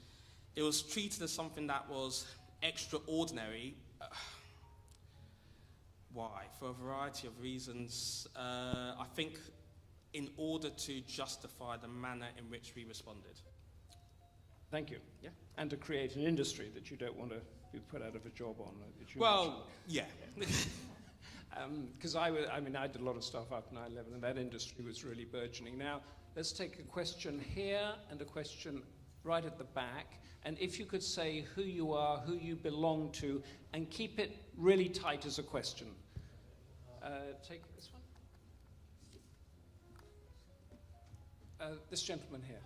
It was treated as something that was extraordinary. Why? For a variety of reasons. I think in order to justify the manner in which we responded. Thank you. Yeah. And to create an industry that you don't want to be put out of a job on. That you Well, yeah. Because I did a lot of stuff after 9/11, and that industry was really burgeoning. Now, let's take a question here and a question right at the back. And if you could say who you are, who you belong to, and keep it really tight as a question. Take this one. This gentleman here.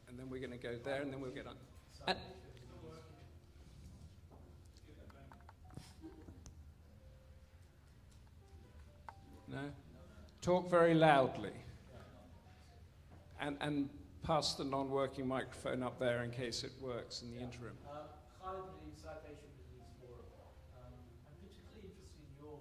And then we're going to go there, and then we'll get on. No? Talk very loudly. And pass the non-working microphone up there in case it works in the interim. Hi, the Citation Business Forum. I'm particularly interested in your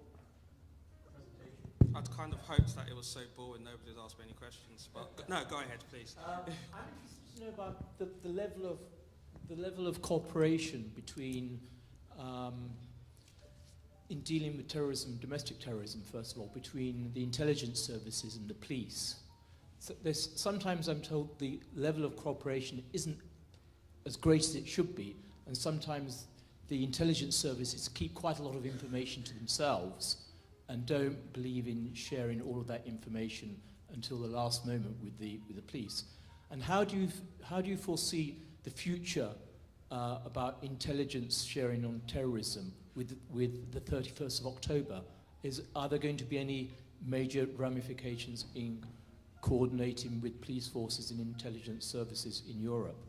presentation. I'd kind of hoped that it was so boring nobody would ask me any questions. But no, go ahead, please. I'm interested to know about the level of cooperation between in dealing with terrorism, domestic terrorism, first of all, between the intelligence services and the police. So sometimes I'm told the level of cooperation isn't as great as it should be, and sometimes the intelligence services keep quite a lot of information to themselves and don't believe in sharing all of that information until the last moment with the police. And how do you foresee the future about intelligence sharing on terrorism with the 31st of October? Are there going to be any major ramifications in coordinating with police forces and intelligence services in Europe?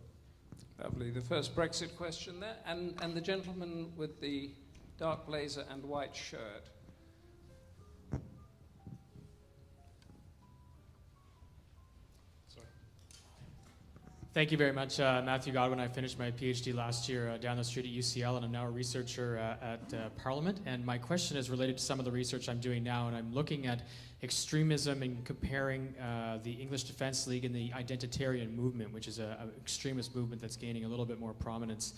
Lovely. The first Brexit question there. And the gentleman with the dark blazer and white shirt. Sorry. Thank you very much, Matthew Godwin. I finished my PhD last year down the street at UCL, and I'm now a researcher at Parliament. And my question is related to some of the research I'm doing now, and I'm looking at extremism and comparing the English Defence League and the identitarian movement, which is an extremist movement that's gaining a little bit more prominence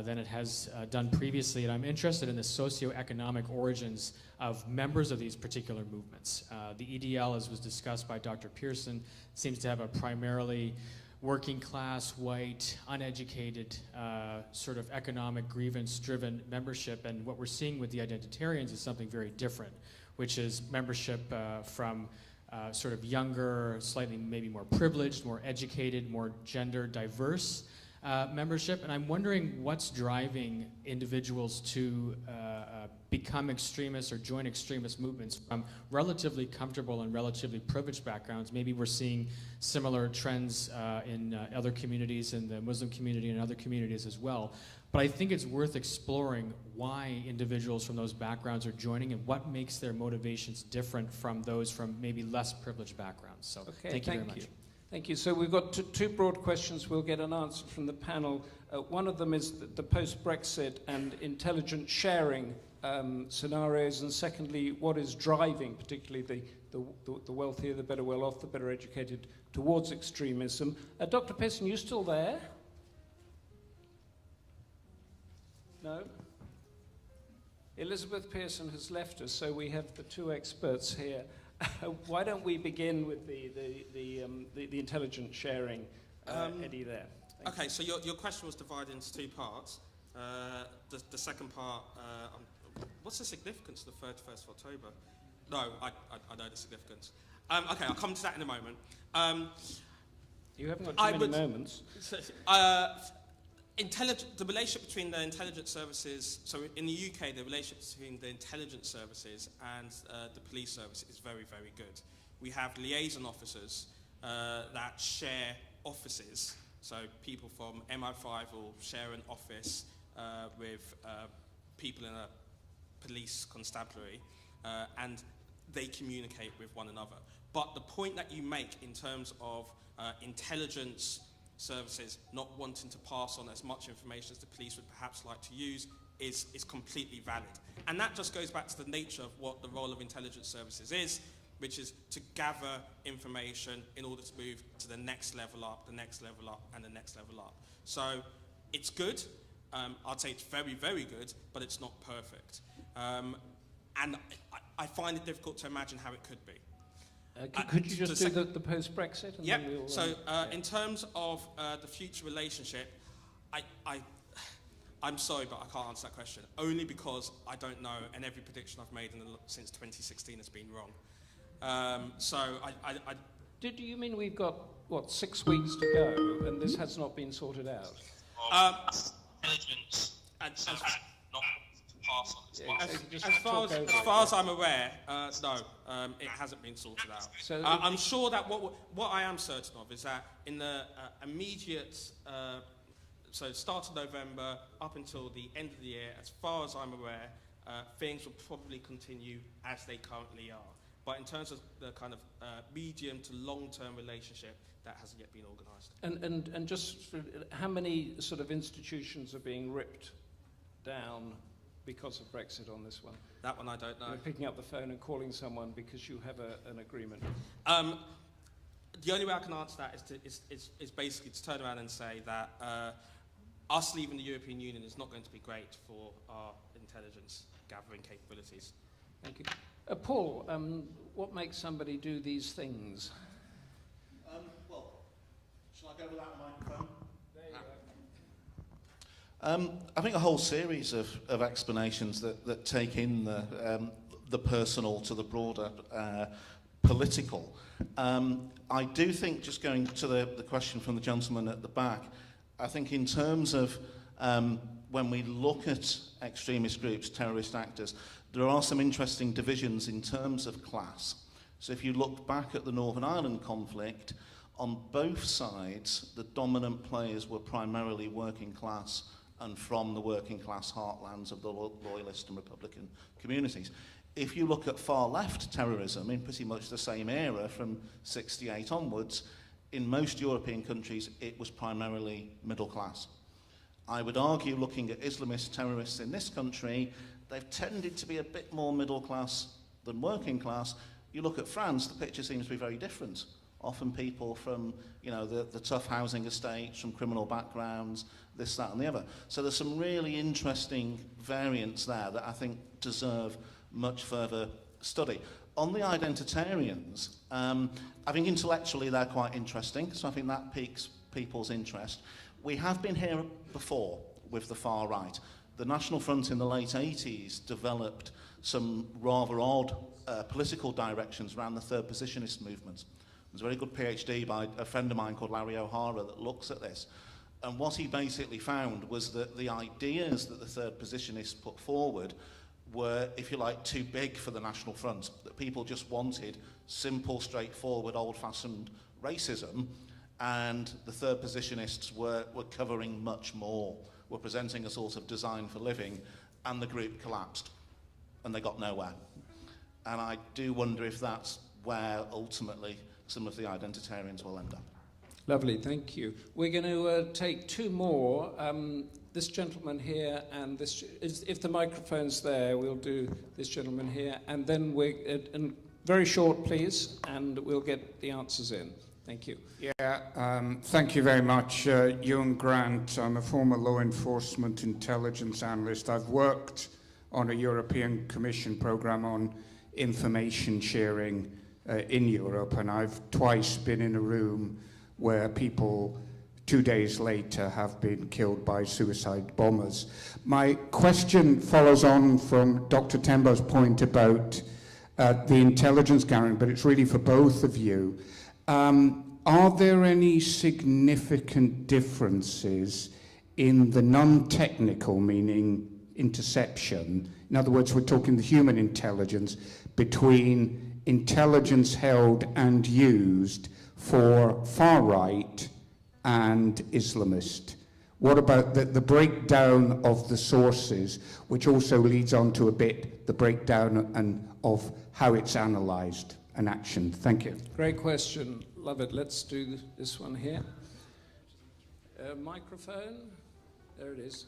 than it has done previously. And I'm interested in the socioeconomic origins of members of these particular movements. The EDL, as was discussed by Dr. Pearson, seems to have a primarily working class, white, uneducated, sort of economic grievance-driven membership. And what we're seeing with the identitarians is something very different, which is membership from sort of younger, slightly maybe more privileged, more educated, more gender diverse membership. And I'm wondering what's driving individuals to become extremists or join extremist movements from relatively comfortable and relatively privileged backgrounds. Maybe we're seeing similar trends in other communities, in the Muslim community and other communities as well. But I think it's worth exploring why individuals from those backgrounds are joining and what makes their motivations different from those from maybe less privileged backgrounds. So okay, thank you very much. Thank you. So we've got two broad questions. We'll get an answer from the panel. One of them is the post-Brexit and intelligence sharing scenarios, and secondly, what is driving particularly the wealthier, the better well off, the better educated towards extremism. Dr. Pearson, you still there? No? Elizabeth Pearson has left us, so we have the two experts here. Why don't we begin with the intelligence sharing, Eddie, there? Okay, so your question was divided into two parts. The second part, what's the significance of the 31st of October? No, I know the significance. Okay, I'll come to that in a moment. You haven't got too many moments. The relationship between the intelligence services, so in the UK, the relationship between the intelligence services and the police service is very, very good. We have liaison officers that share offices. So people from MI5 will share an office with people in a police constabulary, and they communicate with one another. But the point that you make in terms of intelligence services not wanting to pass on as much information as the police would perhaps like to use is completely valid. And that just goes back to the nature of what the role of intelligence services is, which is to gather information in order to move to the next level up, the next level up, and the next level up. So it's good. I'd say it's very, very good, but it's not perfect. And I find it difficult to imagine how it could be. Could you just do the the post-Brexit? and Yep. then we'll, So yeah. in terms of the future relationship, I'm sorry, but I can't answer that question. Only because I don't know, and every prediction I've made since 2016 has been wrong. So I Do you mean we've got, what, 6 weeks to go, and this has not been sorted out? Intelligence and not pass on this Yeah, as far as I'm aware, no, it hasn't been sorted out. So I'm sure that what I am certain of is that in the immediate, so start of November up until the end of the year, as far as I'm aware, things will probably continue as they currently are. But in terms of the kind of medium to long-term relationship, that hasn't yet been organised. And just how many sort of institutions are being ripped down because of Brexit on this one? That one I don't know. You're picking up the phone and calling someone because you have an agreement. The only way I can answer that is basically to turn around and say that us leaving the European Union is not going to be great for our intelligence gathering capabilities. Thank you. Paul, what makes somebody do these things? Well, shall I go without a microphone? There you go. I think a whole series of explanations that take in the personal to the broader political. I do think, just going to the question from the gentleman at the back, I think in terms of when we look at extremist groups, terrorist actors, there are some interesting divisions in terms of class. So if you look back at the Northern Ireland conflict, on both sides, the dominant players were primarily working class and from the working class heartlands of the Loyalist and Republican communities. If you look at far left terrorism in pretty much the same era from 68 onwards, in most European countries it was primarily middle class. I would argue, looking at Islamist terrorists in this country, they've tended to be a bit more middle class than working class. You look at France, the picture seems to be very different. Often people from, you know, the tough housing estates, from criminal backgrounds, this, that and the other. So there's some really interesting variants there that I think deserve much further study. On the identitarians, I think intellectually they're quite interesting, so I think that piques people's interest. We have been here before with the far right. The National Front in the late 80s developed some rather odd political directions around the third positionist movement. There's a very good PhD by a friend of mine called Larry O'Hara that looks at this. And what he basically found was that the ideas that the third positionists put forward were, if you like, too big for the National Front, that people just wanted simple, straightforward, old-fashioned racism, and the third positionists were covering much more, were presenting a sort of design for living, and the group collapsed, and they got nowhere. And I do wonder if that's where, ultimately, some of the identitarians will end up. Lovely, thank you. We're going to take two more. This gentleman here and this, if the microphone's there, we'll do this gentleman here, and then and very short, please, and we'll get the answers in. Thank you. Yeah, thank you very much. Ewan Grant, I'm a former law enforcement intelligence analyst. I've worked on a European Commission programme on information sharing in Europe, and I've twice been in a room where people 2 days later have been killed by suicide bombers. My question follows on from Dr. Tembo's point about the intelligence gathering, but it's really for both of you. Are there any significant differences in the non-technical, meaning interception? In other words, we're talking the human intelligence, between intelligence held and used for far-right and Islamist? What about the breakdown of the sources, which also leads on to a bit the breakdown of how it's analysed and actioned? Thank you. Great question. Love it. Let's do this one here. Microphone. There it is.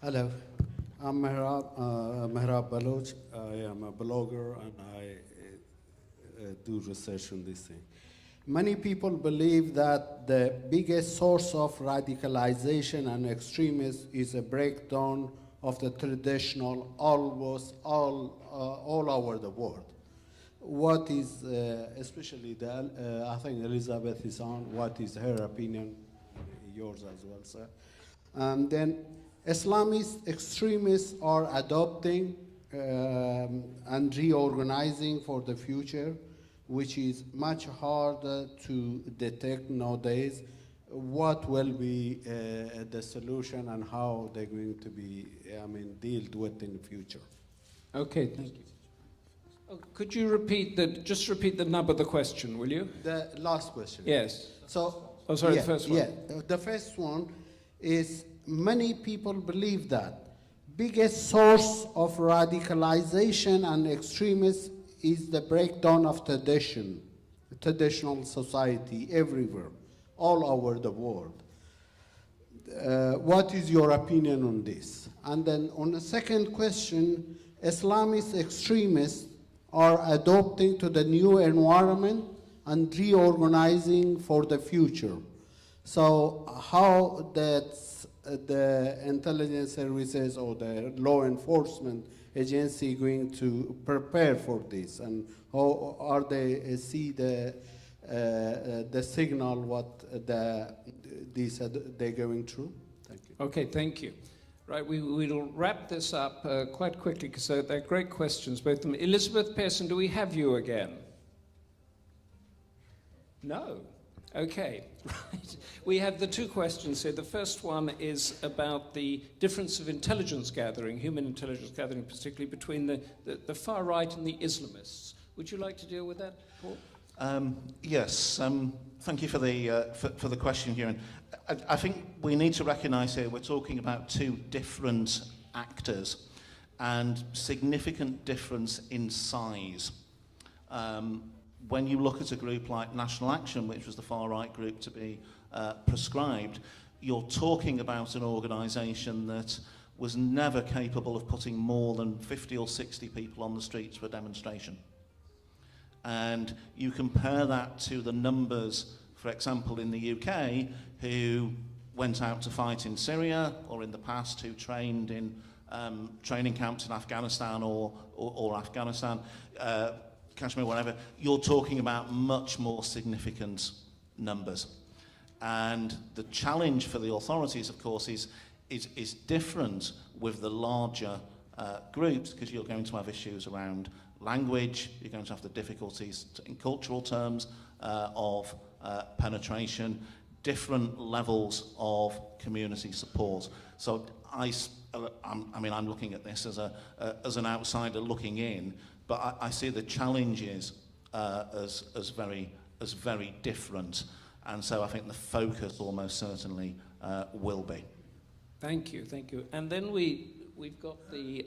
Hello. I'm Mehrab Baloch. I am a blogger and I do research on this thing. Many people believe that the biggest source of radicalization and extremism is a breakdown of the traditional almost all over the world. What is, especially I think Elizabeth is on, what is her opinion, yours as well, sir. Then Islamist extremists are adopting and reorganizing for the future, which is much harder to detect nowadays. What will be the solution and how they're going to be, dealt with in the future? Okay, thank you. Oh, could you just repeat the nub of the question, will you? The last question. Yes. So, Oh, sorry, the first one. Yeah, the first one is many people believe that biggest source of radicalization and extremism is the breakdown of traditional society everywhere, all over the world. What is your opinion on this? And then on the second question, Islamist extremists are adopting to the new environment and reorganizing for the future. So how that's the intelligence services or the law enforcement agency going to prepare for this, and how are they see the signal what they're going through? Thank you. Okay, thank you. Right, we'll wrap this up quite quickly because they're great questions, both of them. Elizabeth Pearson, do we have you again? No. Okay, right. We have the two questions here. The first one is about the difference of intelligence gathering, human intelligence gathering, particularly between the far right and the Islamists. Would you like to deal with that, Paul? Yes. Thank you for the question, Kieran. I think we need to recognise here we're talking about two different actors and significant difference in size. When you look at a group like National Action, which was the far-right group to be prescribed, you're talking about an organisation that was never capable of putting more than 50 or 60 people on the streets for a demonstration. And you compare that to the numbers, for example, in the UK, who went out to fight in Syria, or in the past who trained in training camps in Afghanistan or Afghanistan, Kashmir, whatever. You're talking about much more significant numbers. And the challenge for the authorities, of course, is different with the larger groups, because you're going to have issues around language, you're going to have the difficulties in cultural terms of penetration, different levels of community support. So I'm looking at this as an outsider looking in, but I see the challenges as very different, and so I think the focus almost certainly will be. Thank you, thank you. And then we've got the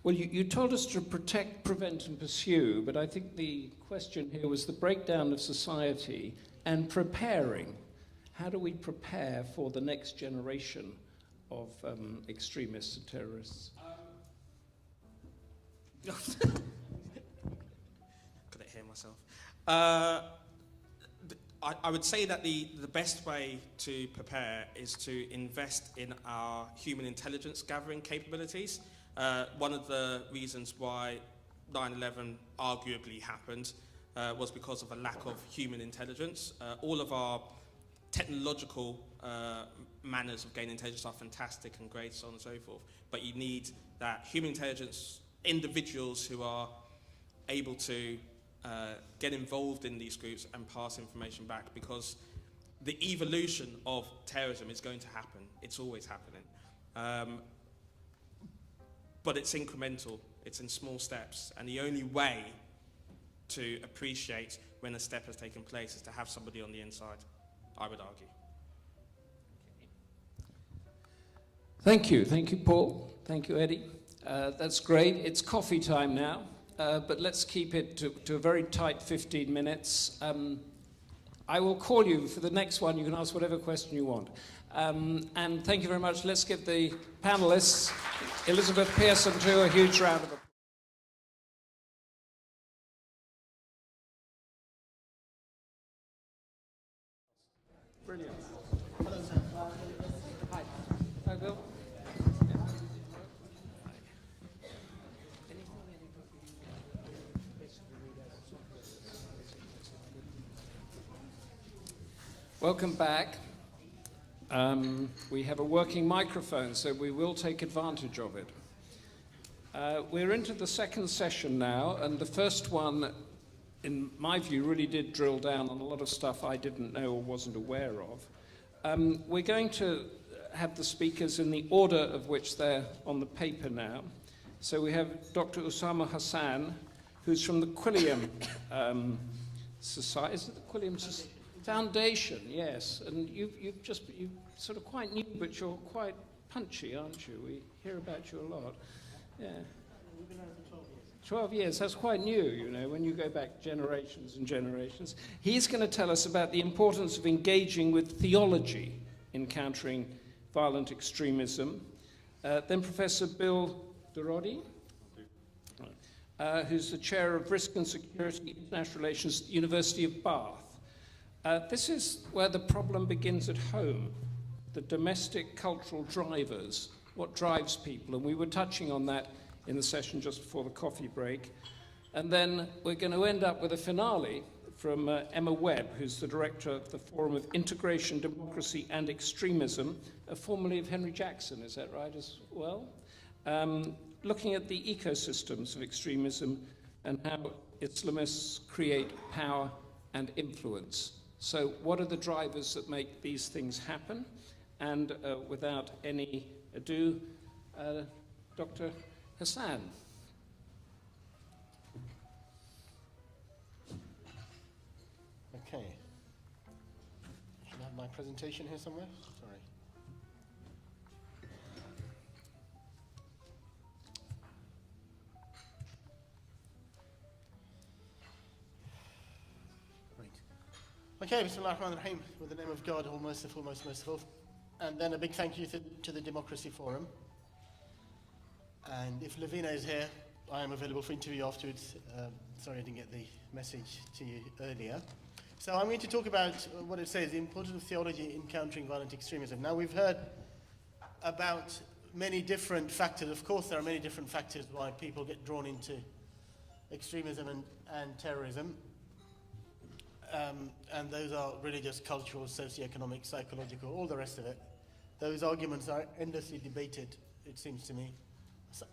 well, you told us to protect, prevent, and pursue, but I think the question here was the breakdown of society and preparing. How do we prepare for the next generation of extremists and terrorists? Couldn't hear myself. I would say that the best way to prepare is to invest in our human intelligence gathering capabilities. One of the reasons why 9/11 arguably happened was because of a lack of human intelligence. All of our technological manners of gaining intelligence are fantastic and great, so on and so forth, but you need that human intelligence individuals who are able to get involved in these groups and pass information back, because the evolution of terrorism is going to happen. It's always happening. But it's incremental, it's in small steps, and the only way to appreciate when a step has taken place is to have somebody on the inside, I would argue. Thank you, Paul. Thank you, Eddie. That's great. It's coffee time now, but let's keep it to a very tight 15 minutes. I will call you for the next one. You can ask whatever question you want. And thank you very much. Let's give the panelists, Elizabeth Pearson, too, a huge round of applause. Brilliant. Hello, sir. Hi. Hi, Bill. Welcome back. We have a working microphone, so we will take advantage of it. We're into the second session now, and the first one, in my view, really did drill down on a lot of stuff I didn't know or wasn't aware of. We're going to have the speakers in the order of which they're on the paper now. So we have Dr. Usama Hassan, who's from the Quilliam Society. Is it the Quilliam Foundation? Yes. And you're sort of quite new, but you're quite punchy, aren't you? We hear about you a lot. Yeah. 12 years, that's quite new, you know, when you go back generations and generations. He's going to tell us about the importance of engaging with theology in countering violent extremism. Then Professor Bill Dorodi, who's the chair of Risk and Security International Relations at the University of Bath. This is where the problem begins at home, the domestic cultural drivers, what drives people, and we were touching on that in the session just before the coffee break. And then we're going to end up with a finale from Emma Webb, who's the director of the Forum of Integration, Democracy and Extremism, formerly of Henry Jackson, is that right as well? Looking at the ecosystems of extremism and how Islamists create power and influence. So what are the drivers that make these things happen? And without any ado, Dr. Hassan. Okay. Should I have my presentation here somewhere? Sorry. Great. Okay, Bismillahirrahmanirrahim. With the name of God, all merciful, most merciful. And then a big thank you to the Democracy Forum. And if Lavina is here, I am available for interview afterwards. Sorry I didn't get the message to you earlier. So I'm going to talk about what it says, the importance of theology in countering violent extremism. Now we've heard about many different factors. Of course there are many different factors why people get drawn into extremism and terrorism. And those are religious, cultural, socioeconomic, psychological, all the rest of it. Those arguments are endlessly debated, it seems to me.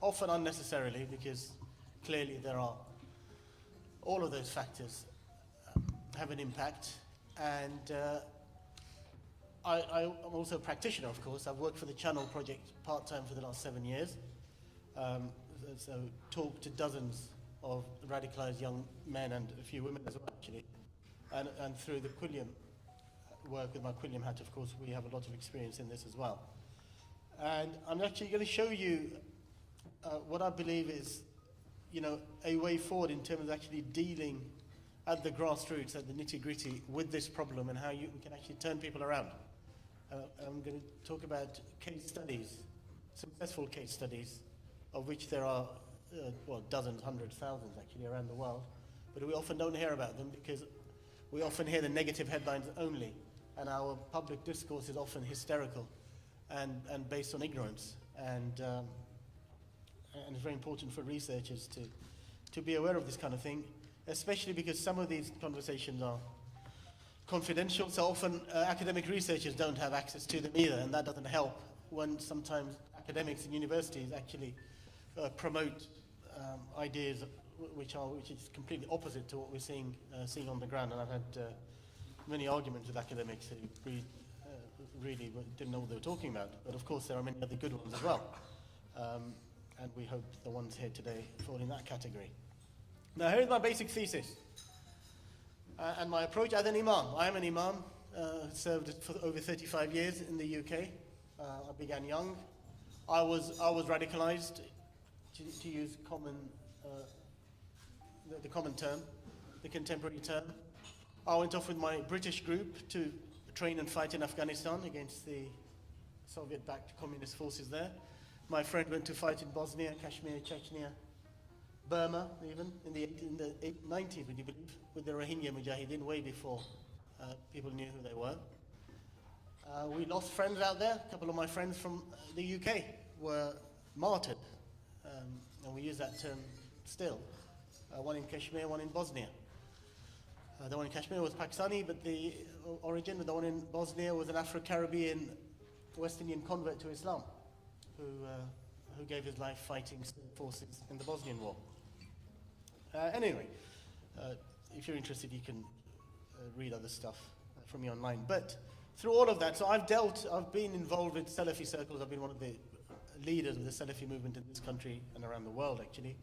Often unnecessarily, because clearly there are all of those factors have an impact. And I'm also a practitioner, of course. I've worked for the Channel Project part-time for the last 7 years. So talked to dozens of radicalized young men and a few women as well, actually. And through the Quilliam work with my Quilliam hat, of course, we have a lot of experience in this as well. And I'm actually going to show you what I believe is, a way forward in terms of actually dealing at the grassroots, at the nitty-gritty with this problem and how we can actually turn people around. I'm going to talk about case studies, successful case studies, of which there are, dozens, hundreds, thousands actually around the world. But we often don't hear about them because we often hear the negative headlines only, and our public discourse is often hysterical and based on ignorance. And it's very important for researchers to be aware of this kind of thing, especially because some of these conversations are confidential, so often academic researchers don't have access to them either, and that doesn't help when sometimes academics and universities actually promote ideas which is completely opposite to what we're seeing on the ground. And I've had many arguments with academics who really didn't know what they were talking about. But of course there are many other good ones as well. And we hope the ones here today fall in that category. Now here's my basic thesis. And my approach as an imam. I am an imam, served for over 35 years in the UK. I began young. I was radicalized, to use the common term, the contemporary term. I went off with my British group to train and fight in Afghanistan against the Soviet-backed communist forces there. My friend went to fight in Bosnia, Kashmir, Chechnya, Burma, even in the 90s, would you believe, with the Rohingya Mujahideen, way before people knew who they were. We lost friends out there. A couple of my friends from the UK were martyred, and we use that term still. One in Kashmir, one in Bosnia. The one in Kashmir was Pakistani, but the origin, the one in Bosnia, was an Afro-Caribbean West Indian convert to Islam who gave his life fighting forces in the Bosnian War. Anyway, if you're interested, you can read other stuff from me online. But through all of that, so I've been involved with Salafi circles. I've been one of the leaders of the Salafi movement in this country and around the world, actually,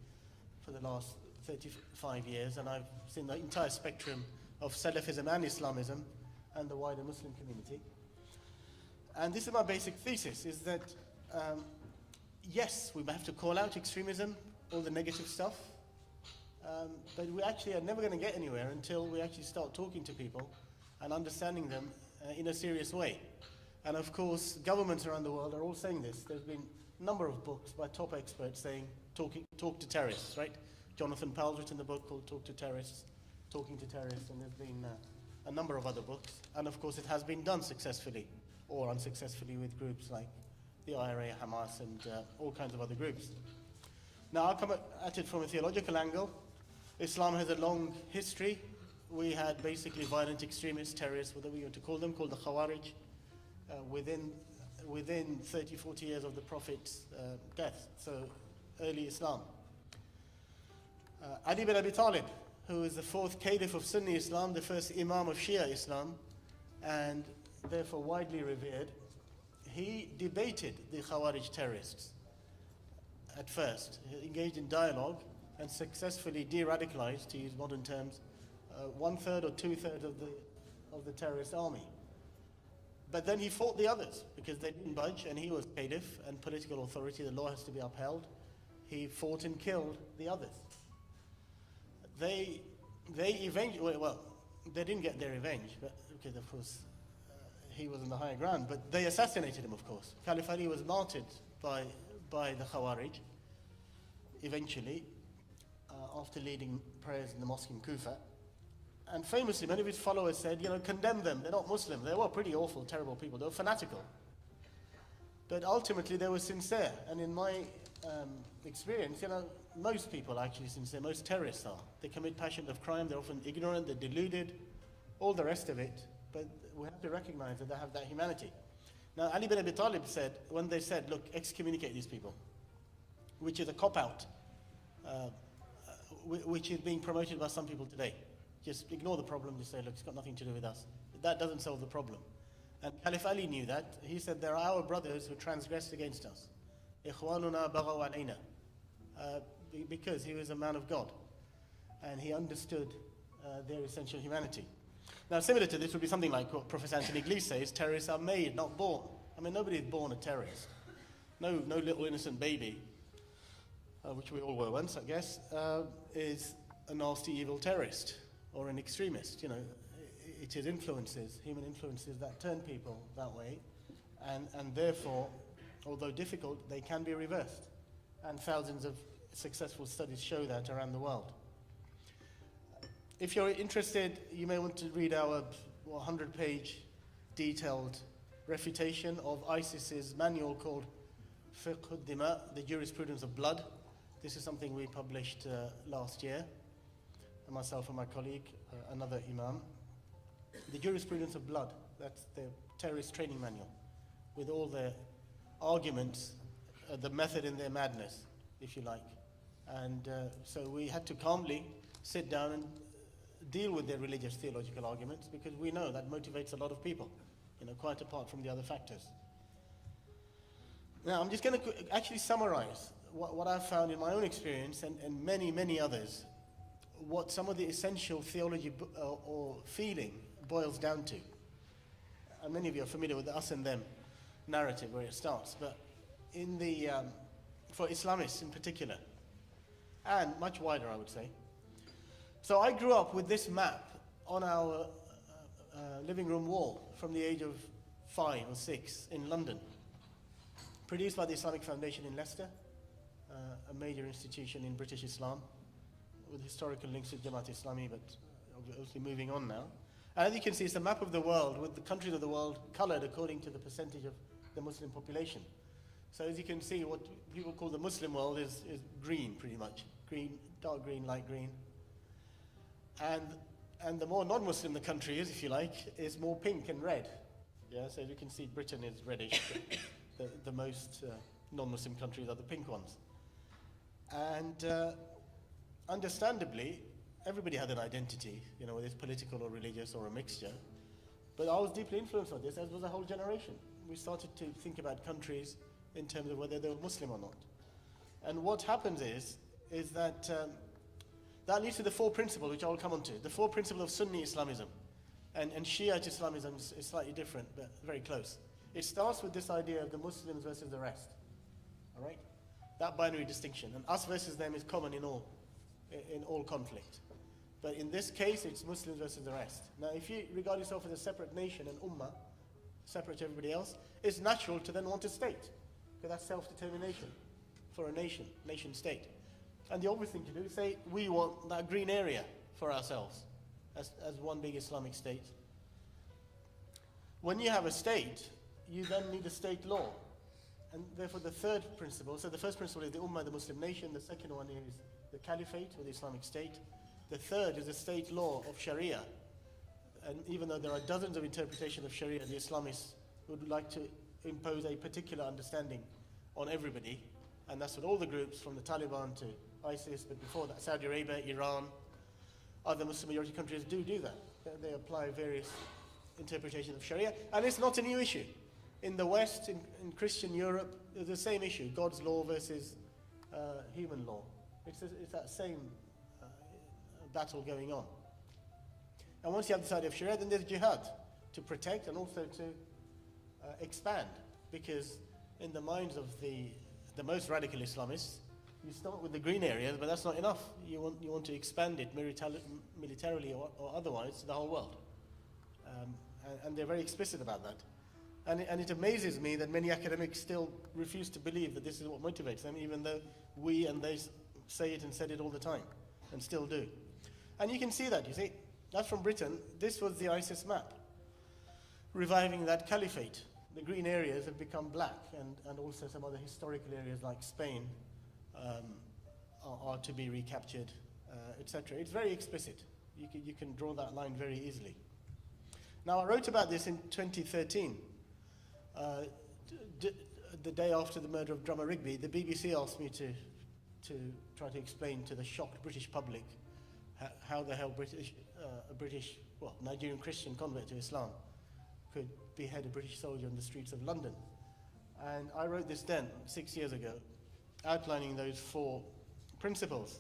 for the last 35 years. And I've seen the entire spectrum of Salafism and Islamism and the wider Muslim community. And this is my basic thesis, is that, yes, we have to call out extremism, all the negative stuff, but we actually are never going to get anywhere until we actually start talking to people and understanding them in a serious way. And of course, governments around the world are all saying this. There's been a number of books by top experts saying, talk to terrorists, right? Jonathan Powell's written a book called Talk to Terrorists, Talking to Terrorists, and there's been a number of other books. And of course, it has been done successfully or unsuccessfully with groups like the IRA, Hamas, and all kinds of other groups. Now, I'll come at it from a theological angle. Islam has a long history. We had basically violent extremists, terrorists, whatever you want to call them, called the Khawarij, within 30, 40 years of the Prophet's death, so early Islam. Ali bin Abi Talib, who is the fourth caliph of Sunni Islam, the first imam of Shia Islam, and therefore widely revered, he debated the Khawarij terrorists at first. He engaged in dialogue and successfully de-radicalized, to use modern terms, 1/3 or 2/3 of the terrorist army. But then he fought the others because they didn't budge, and he was caliph and political authority. The law has to be upheld. He fought and killed the others. They eventually, well, they didn't get their revenge, but because of course he was on the higher ground. But they assassinated him, of course. Caliph Ali was martyred by the Khawarij eventually, after leading prayers in the mosque in Kufa. And famously, many of his followers said, condemn them. They're not Muslim. They were pretty awful, terrible people. They were fanatical. But ultimately, they were sincere. And in my experience, most people are actually sincere. Most terrorists are. They commit passions of crime. They're often ignorant. They're deluded. All the rest of it. But we have to recognize that they have that humanity. Now, Ali bin Abi Talib said, when they said, look, excommunicate these people, which is a cop-out, which is being promoted by some people today. Just ignore the problem, just say, look, it's got nothing to do with us. That doesn't solve the problem. And Caliph Ali knew that. He said, there are our brothers who transgressed against us. إِخْوَانُنَا بَغَوْا عَلَيْنَا. Because he was a man of God. And he understood their essential humanity. Now, similar to this would be something like what Professor Anthony Glees says, terrorists are made, not born. I mean, nobody is born a terrorist. No little innocent baby, which we all were once, I guess, is a nasty, evil terrorist or an extremist. It is influences, human influences, that turn people that way, and therefore, although difficult, they can be reversed. And thousands of successful studies show that around the world. If you're interested, you may want to read our 100-page detailed refutation of ISIS's manual called Fiqh al-Dima, the jurisprudence of blood. This is something we published last year, myself and my colleague, another imam. The jurisprudence of blood, that's the terrorist training manual, with all the arguments, the method in their madness, if you like. And so we had to calmly sit down and deal with their religious theological arguments, because we know that motivates a lot of people, quite apart from the other factors. Now, I'm just going to actually summarize what I've found in my own experience and many, many others, what some of the essential theology or feeling boils down to. And many of you are familiar with the us and them narrative where it starts, but for Islamists in particular, and much wider, I would say. So I grew up with this map on our living room wall from the age of 5 or 6 in London, produced by the Islamic Foundation in Leicester, a major institution in British Islam, with historical links to Jamaat Islami, but obviously moving on now. And as you can see, it's a map of the world with the countries of the world colored according to the percentage of the Muslim population. So as you can see, what people call the Muslim world is green, pretty much. Green, dark green, light green. And And the more non-Muslim the country is, if you like, is more pink and red. Yeah, so you can see Britain is reddish. The most non-Muslim countries are the pink ones. And understandably, everybody had an identity, you know, whether it's political or religious or a mixture. But I was deeply influenced by this, as was a whole generation. We started to think about countries in terms of whether they were Muslim or not. And what happens is that that leads to the four principles, which I will come on to. The four principles of Sunni Islamism. And Shiite Islamism is slightly different, but very close. It starts with this idea of the Muslims versus the rest. All right? That binary distinction. And us versus them is common in all conflict. But in this case, it's Muslims versus the rest. Now, if you regard yourself as a separate nation, an ummah, separate to everybody else, it's natural to then want a state. Because that's self-determination for a nation state. And the obvious thing to do is say, we want that green area for ourselves as one big Islamic state. When you have a state, you then need a state law. And therefore the third principle, so the first principle is the Ummah, the Muslim nation. The second one is the Caliphate, or the Islamic State. The third is the state law of Sharia. And even though there are dozens of interpretations of Sharia, the Islamists would like to impose a particular understanding on everybody. And that's what all the groups, from the Taliban to ISIS, but before that, Saudi Arabia, Iran, other Muslim majority countries do that. They apply various interpretations of Sharia. And it's not a new issue. In the West, in Christian Europe, there's the same issue, God's law versus human law. It's that same battle going on. And once you have this idea of Sharia, then there's jihad to protect and also to expand. Because in the minds of the most radical Islamists, you start with the green areas, but that's not enough. You want to expand it militarily or otherwise to the whole world. And they're very explicit about that. And it amazes me that many academics still refuse to believe that this is what motivates them, even though we and they say it and said it all the time, and still do. And you can see that, you see. That's from Britain. This was the ISIS map, reviving that caliphate. The green areas have become black, and also some other historical areas like Spain are to be recaptured, etc. It's very explicit. You can draw that line very easily. Now, I wrote about this in 2013. The day after the murder of drummer Rigby, the BBC asked me to try to explain to the shocked British public how the hell a Nigerian Christian convert to Islam could behead a British soldier on the streets of London. And I wrote this then, 6 years ago, outlining those four principles.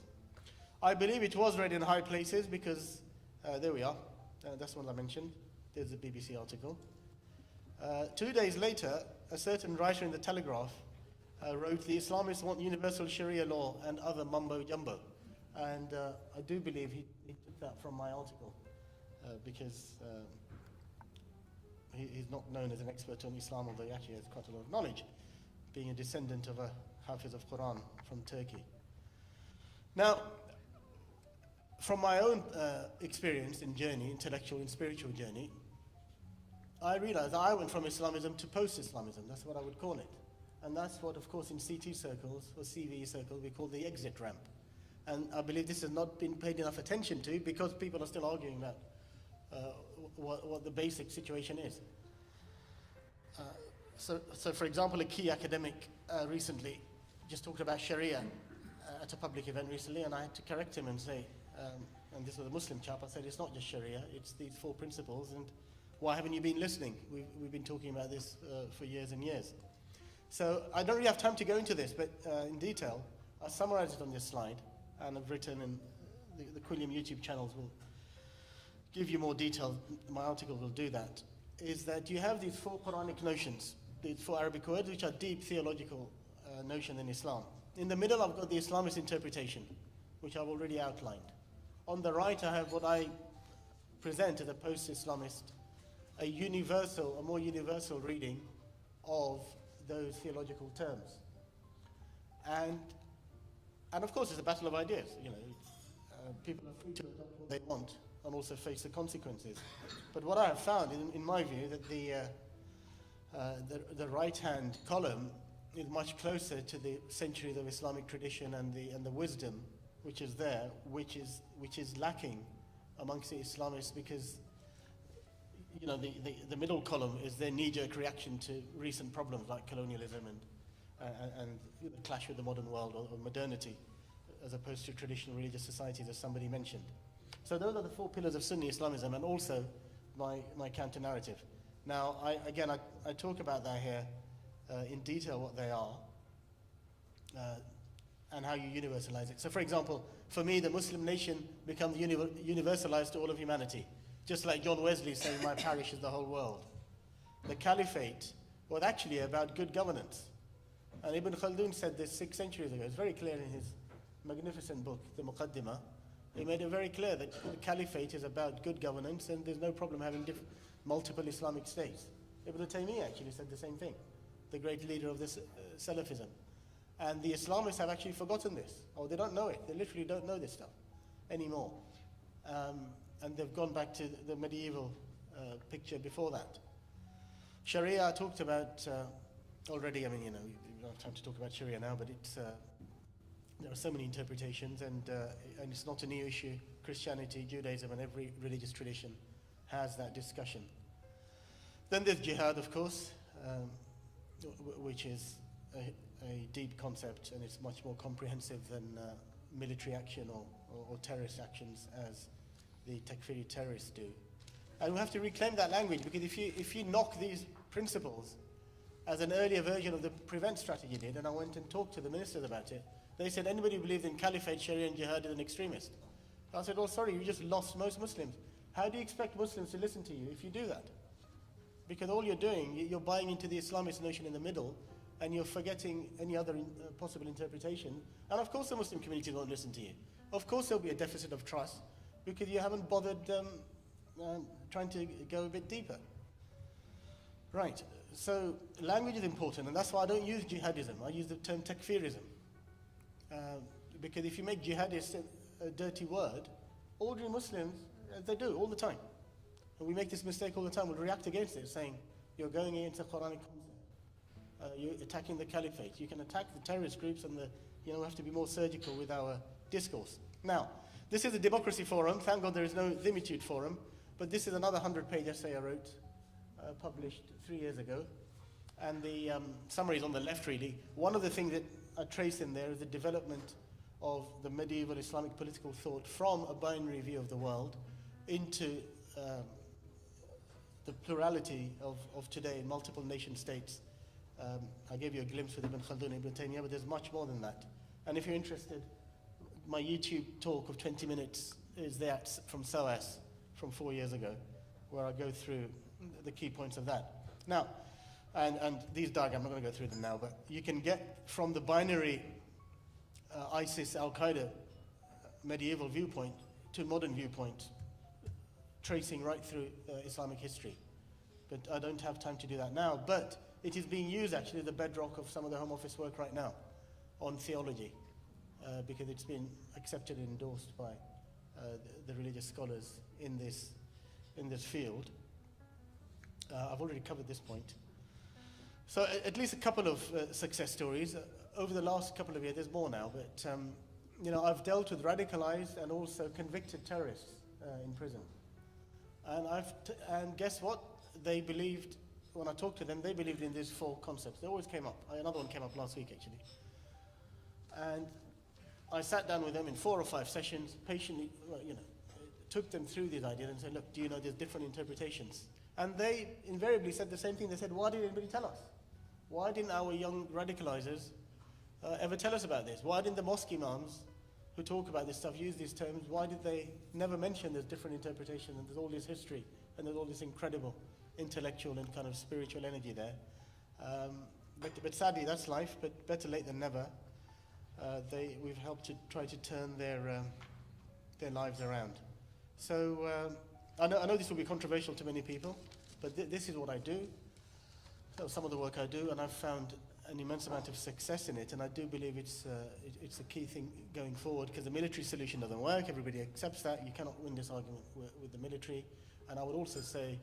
I believe it was read in high places because, there we are, that's what I mentioned. There's a BBC article. 2 days later, a certain writer in the Telegraph wrote, "The Islamists want universal Sharia law and other mumbo-jumbo." And I do believe he took that from my article because he's not known as an expert on Islam, although he actually has quite a lot of knowledge, being a descendant of a Hafiz of Quran from Turkey. Now, from my own experience and journey, intellectual and spiritual journey, I realized that I went from Islamism to post-Islamism. That's what I would call it. And that's what, of course, in CT circles or CVE circles, we call the exit ramp. And I believe this has not been paid enough attention to because people are still arguing about what the basic situation is. So for example, a key academic recently just talked about Sharia at a public event recently, and I had to correct him and say, and this was a Muslim chap, I said, it's not just Sharia, it's these four principles, and why haven't you been listening? We've been talking about this for years and years. So I don't really have time to go into this, but in detail, I summarized it on this slide, and I've written, and the Quilliam YouTube channels will give you more detail, my article will do that, is that you have these four Quranic notions, these four Arabic words, which are deep theological notions in Islam. In the middle, I've got the Islamist interpretation, which I've already outlined. On the right, I have what I present as a post-Islamist, a more universal reading of those theological terms. And of course, it's a battle of ideas. You know, people are free to adopt what they want and also face the consequences. But what I have found, in my view, that the right-hand column is much closer to the centuries of Islamic tradition and the wisdom which is there, which is lacking amongst the Islamists because, you know, the middle column is their knee-jerk reaction to recent problems like colonialism and the clash with the modern world or modernity, as opposed to traditional religious societies, as somebody mentioned. So those are the 4 pillars of Sunni Islamism, and also my counter-narrative. Now, I talk about that here in detail, what they are, and how you universalize it. So, for example, for me, the Muslim nation becomes universalized to all of humanity, just like John Wesley saying, my parish is the whole world. The caliphate was actually about good governance. And Ibn Khaldun said this 6 centuries ago. It's very clear in his magnificent book, the Muqaddimah. He made it very clear that the caliphate is about good governance and there's no problem having multiple Islamic states. Ibn Taymiyyah actually said the same thing, the great leader of this Salafism. And the Islamists have actually forgotten this, or they don't know it. They literally don't know this stuff anymore. And they've gone back to the medieval picture before that. Sharia I talked about already. I mean, you know, we don't have time to talk about Sharia now, but it's, there are so many interpretations, and it's not a new issue. Christianity, Judaism, and every religious tradition has that discussion. Then there's jihad, of course, which is a deep concept, and it's much more comprehensive than military action or terrorist actions as the Takfiri terrorists do. And we have to reclaim that language, because if you knock these principles, as an earlier version of the prevent strategy did, and I went and talked to the ministers about it, they said anybody who believes in caliphate, Sharia and jihad is an extremist. I said, oh sorry, you just lost most Muslims. How do you expect Muslims to listen to you if you do that? Because all you're doing, you're buying into the Islamist notion in the middle, and you're forgetting any other possible interpretation. And of course the Muslim community won't listen to you. Of course there'll be a deficit of trust, because you haven't bothered trying to go a bit deeper. Right, so language is important, and that's why I don't use jihadism. I use the term takfirism. Because if you make jihadist a dirty word, ordinary Muslims, they do all the time. And we make this mistake all the time. We'll react against it, saying, you're going against a Quranic concept. You're attacking the caliphate. You can attack the terrorist groups, and we have to be more surgical with our discourse. Now, this is a democracy forum. Thank God there is no Thimitude forum. But this is another 100-page essay I wrote, published 3 years ago. And the summary is on the left, really. One of the things that I trace in there is the development of the medieval Islamic political thought from a binary view of the world into the plurality of today in multiple nation states. I gave you a glimpse with Ibn Khaldun and Ibn Taymiyyah, but there's much more than that. And if you're interested, my YouTube talk of 20 minutes is there from SOAS from 4 years ago, where I go through the key points of that. Now, and these diagrams, I'm not going to go through them now, but you can get from the binary ISIS, Al-Qaeda medieval viewpoint to modern viewpoint, tracing right through Islamic history. But I don't have time to do that now, but it is being used actually as the bedrock of some of the Home Office work right now on theology, because it's been accepted and endorsed by the religious scholars in this field. I've already covered this point. So at least a couple of success stories. Over the last couple of years, there's more now, but I've dealt with radicalized and also convicted terrorists in prison. And guess what? They believed, when I talked to them, they believed in these 4 concepts. They always came up. Another one came up last week, actually. And I sat down with them in 4 or 5 sessions, patiently, took them through these ideas and said, look, do you know there's different interpretations? And they invariably said the same thing. They said, why didn't anybody tell us? Why didn't our young radicalizers ever tell us about this? Why didn't the mosque imams who talk about this stuff use these terms? Why did they never mention there's different interpretations and there's all this history and there's all this incredible intellectual and kind of spiritual energy there? But sadly, that's life, but better late than never. We've helped to try to turn their lives around. So I know this will be controversial to many people, but this is what I do. So some of the work I do, and I've found an immense amount of success in it, and I do believe it's a key thing going forward, because the military solution doesn't work. Everybody accepts that. You cannot win this argument with the military. And I would also say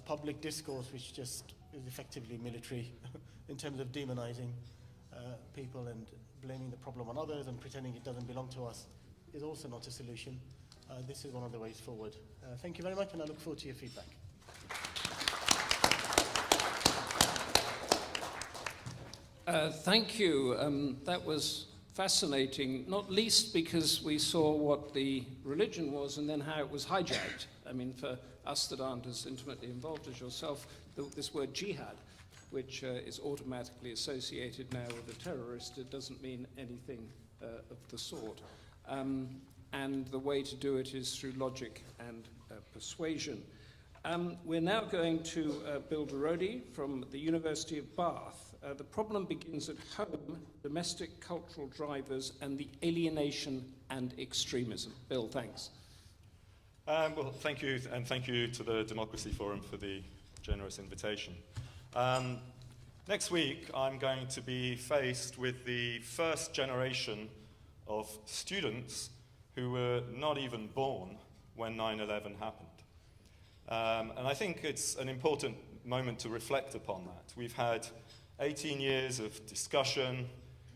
public discourse, which just is effectively military in terms of demonizing people and blaming the problem on others and pretending it doesn't belong to us, is also not a solution. this is one of the ways forward. Thank you very much, and I look forward to your feedback. Thank you. That was fascinating, not least because we saw what the religion was and then how it was hijacked. I mean, for us that aren't as intimately involved as yourself, this word jihad, which is automatically associated now with a terrorist, it doesn't mean anything of the sort. And the way to do it is through logic and persuasion. We're now going to Bill Derodi from the University of Bath. The problem begins at home, domestic cultural drivers, and the alienation and extremism. Bill, thanks. Well, thank you, and thank you to the Democracy Forum for the generous invitation. Next week, I'm going to be faced with the first generation of students who were not even born when 9/11 happened. And I think it's an important moment to reflect upon that. We've had 18 years of discussion,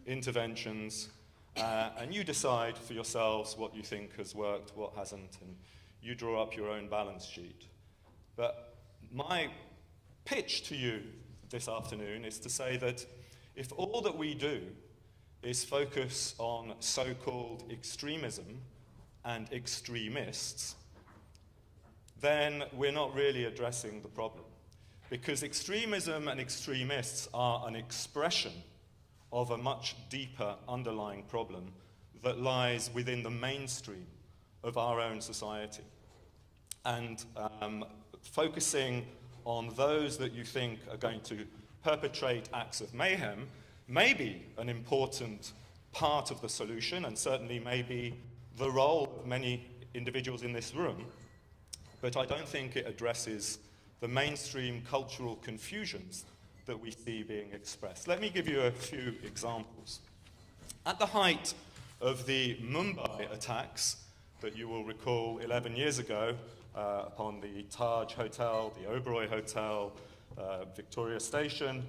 interventions, and you decide for yourselves what you think has worked, what hasn't, and you draw up your own balance sheet. But my pitch to you this afternoon is to say that if all that we do is focus on so-called extremism and extremists, then we're not really addressing the problem. Because extremism and extremists are an expression of a much deeper underlying problem that lies within the mainstream of our own society. And focusing on those that you think are going to perpetrate acts of mayhem may be an important part of the solution, and certainly may be the role of many individuals in this room, but I don't think it addresses the mainstream cultural confusions that we see being expressed. Let me give you a few examples. At the height of the Mumbai attacks that you will recall 11 years ago upon the Taj Hotel, the Oberoi Hotel, Victoria Station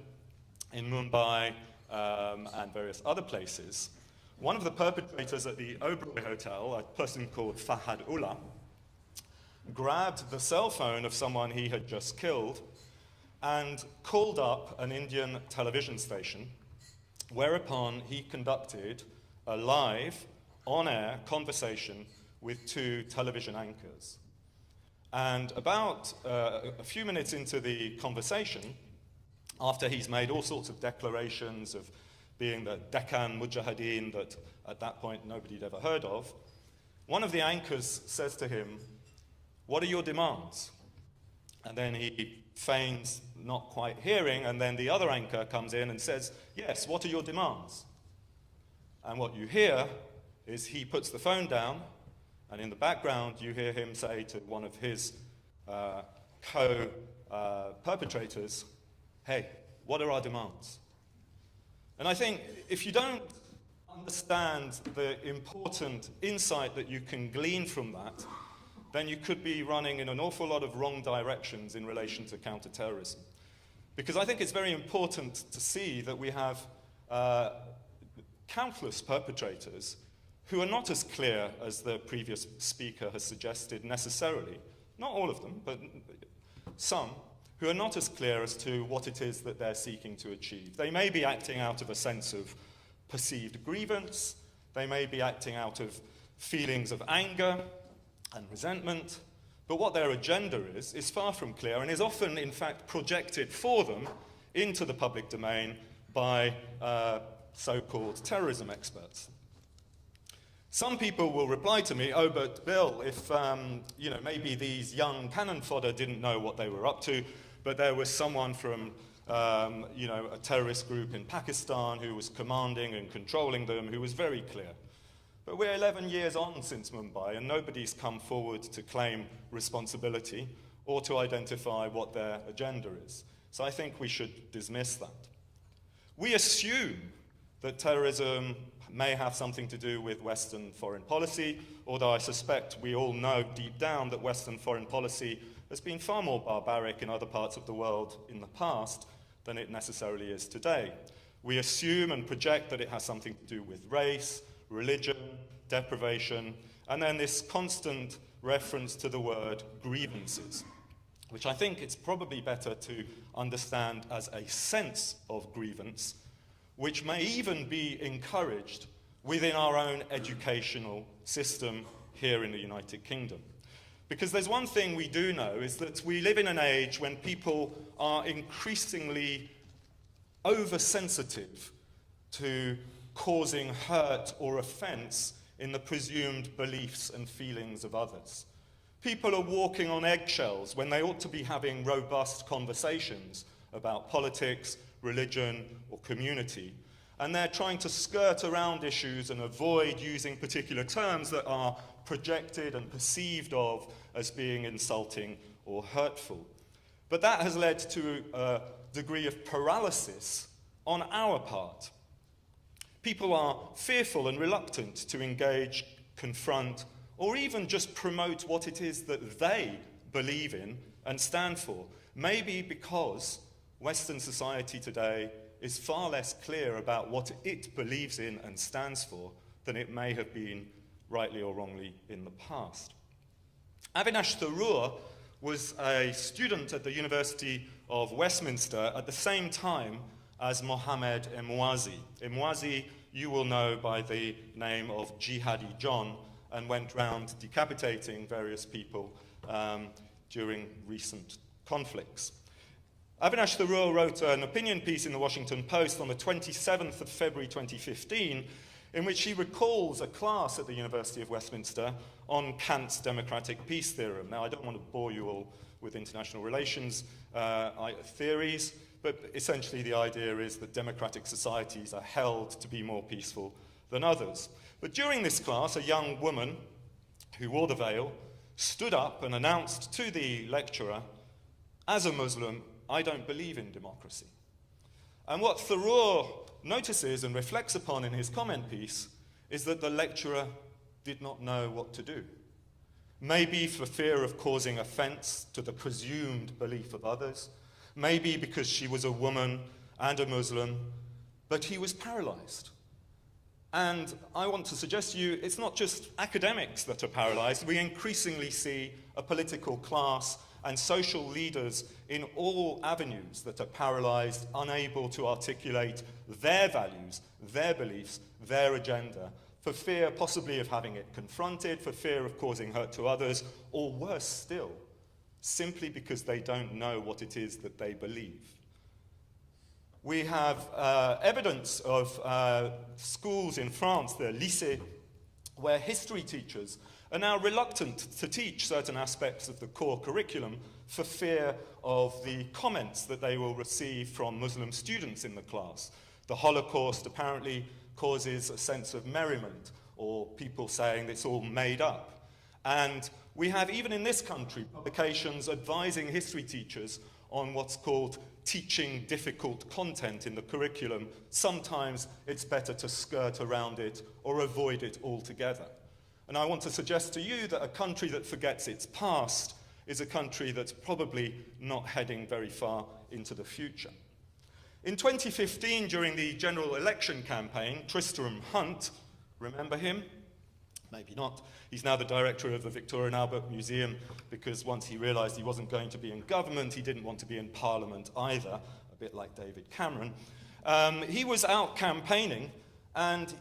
in Mumbai, and various other places, one of the perpetrators at the Oberoi Hotel, a person called Fahad Ullah, grabbed the cell phone of someone he had just killed and called up an Indian television station, whereupon he conducted a live, on-air conversation with two television anchors. And about a few minutes into the conversation, after he's made all sorts of declarations of being the Deccan Mujahideen that at that point nobody'd ever heard of, one of the anchors says to him, "What are your demands?" And then he feigns not quite hearing, and then the other anchor comes in and says, "Yes, what are your demands?" And what you hear is he puts the phone down, and in the background you hear him say to one of his co-perpetrators, "Hey, what are our demands?" And I think if you don't understand the important insight that you can glean from that, then you could be running in an awful lot of wrong directions in relation to counterterrorism. Because I think it's very important to see that we have countless perpetrators who are not as clear as the previous speaker has suggested necessarily. Not all of them, but some, who are not as clear as to what it is that they're seeking to achieve. They may be acting out of a sense of perceived grievance. They may be acting out of feelings of anger and resentment, but what their agenda is far from clear and is often, in fact, projected for them into the public domain by so-called terrorism experts. Some people will reply to me, "Oh, but Bill, if maybe these young cannon fodder didn't know what they were up to, but there was someone from a terrorist group in Pakistan who was commanding and controlling them, who was very clear." But we're 11 years on since Mumbai, and nobody's come forward to claim responsibility or to identify what their agenda is. So I think we should dismiss that. We assume that terrorism may have something to do with Western foreign policy, although I suspect we all know deep down that Western foreign policy has been far more barbaric in other parts of the world in the past than it necessarily is today. We assume and project that it has something to do with race, religion, deprivation, and then this constant reference to the word grievances, which I think it's probably better to understand as a sense of grievance, which may even be encouraged within our own educational system here in the United Kingdom. Because there's one thing we do know, is that we live in an age when people are increasingly oversensitive to causing hurt or offense in the presumed beliefs and feelings of others. People are walking on eggshells when they ought to be having robust conversations about politics, religion, or community. And they're trying to skirt around issues and avoid using particular terms that are projected and perceived of as being insulting or hurtful. But that has led to a degree of paralysis on our part. People are fearful and reluctant to engage, confront, or even just promote what it is that they believe in and stand for. Maybe because Western society today is far less clear about what it believes in and stands for than it may have been, rightly or wrongly, in the past. Avinash Tharoor was a student at the University of Westminster at the same time as Mohammed Emwazi. Emwazi, you will know by the name of Jihadi John, and went round decapitating various people during recent conflicts. Avinash Tharoor wrote an opinion piece in the Washington Post on the 27th of February 2015, in which he recalls a class at the University of Westminster on Kant's democratic peace theorem. Now, I don't want to bore you all with international relations theories, but essentially the idea is that democratic societies are held to be more peaceful than others. But during this class, a young woman who wore the veil stood up and announced to the lecturer, "As a Muslim, I don't believe in democracy." And what Tharoor notices and reflects upon in his comment piece is that the lecturer did not know what to do. Maybe for fear of causing offense to the presumed belief of others, maybe because she was a woman and a Muslim, but he was paralyzed. And I want to suggest to you, it's not just academics that are paralyzed. We increasingly see a political class and social leaders in all avenues that are paralyzed, unable to articulate their values, their beliefs, their agenda, for fear possibly of having it confronted, for fear of causing hurt to others, or worse still, simply because they don't know what it is that they believe. We have evidence of schools in France, the lycées, where history teachers are now reluctant to teach certain aspects of the core curriculum for fear of the comments that they will receive from Muslim students in the class. The Holocaust apparently causes a sense of merriment, or people saying it's all made up. And we have, even in this country, publications advising history teachers on what's called teaching difficult content in the curriculum. Sometimes it's better to skirt around it or avoid it altogether. And I want to suggest to you that a country that forgets its past is a country that's probably not heading very far into the future. In 2015, during the general election campaign, Tristram Hunt, remember him? Maybe not. He's now the director of the Victoria and Albert Museum, because once he realized he wasn't going to be in government, he didn't want to be in Parliament either, a bit like David Cameron. He was out campaigning, and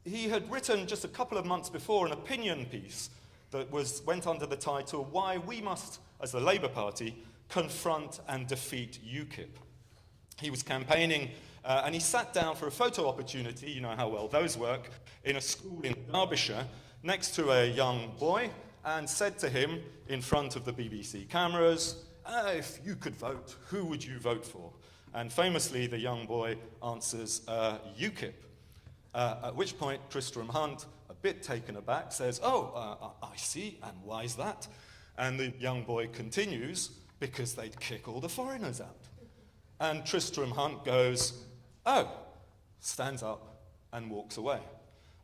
he had written just a couple of months before an opinion piece that went under the title, "Why We Must, as the Labour Party, Confront and Defeat UKIP." He was campaigning, and he sat down for a photo opportunity, you know how well those work, in a school in Derbyshire, next to a young boy, and said to him, in front of the BBC cameras, "If you could vote, who would you vote for?" And famously, the young boy answers, UKIP. At which point, Tristram Hunt, a bit taken aback, says, I see, and why is that? And the young boy continues, "Because they'd kick all the foreigners out." And Tristram Hunt goes, "Oh," stands up and walks away.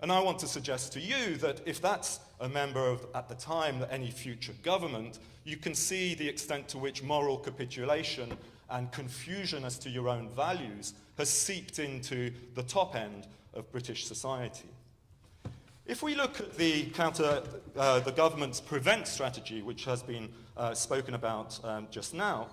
And I want to suggest to you that if that's a member of, at the time, any future government, you can see the extent to which moral capitulation and confusion as to your own values has seeped into the top end of British society. If we look at the government's prevent strategy, which has been spoken about just now,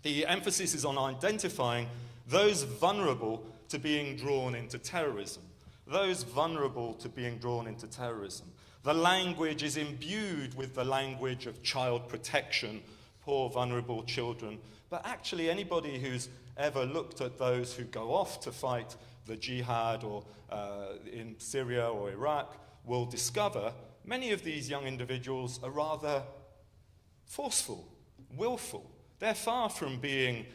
the emphasis is on identifying those vulnerable to being drawn into terrorism. Those vulnerable to being drawn into terrorism. The language is imbued with the language of child protection, poor vulnerable children. But actually anybody who's ever looked at those who go off to fight the jihad or in Syria or Iraq will discover many of these young individuals are rather forceful, willful. They're far from being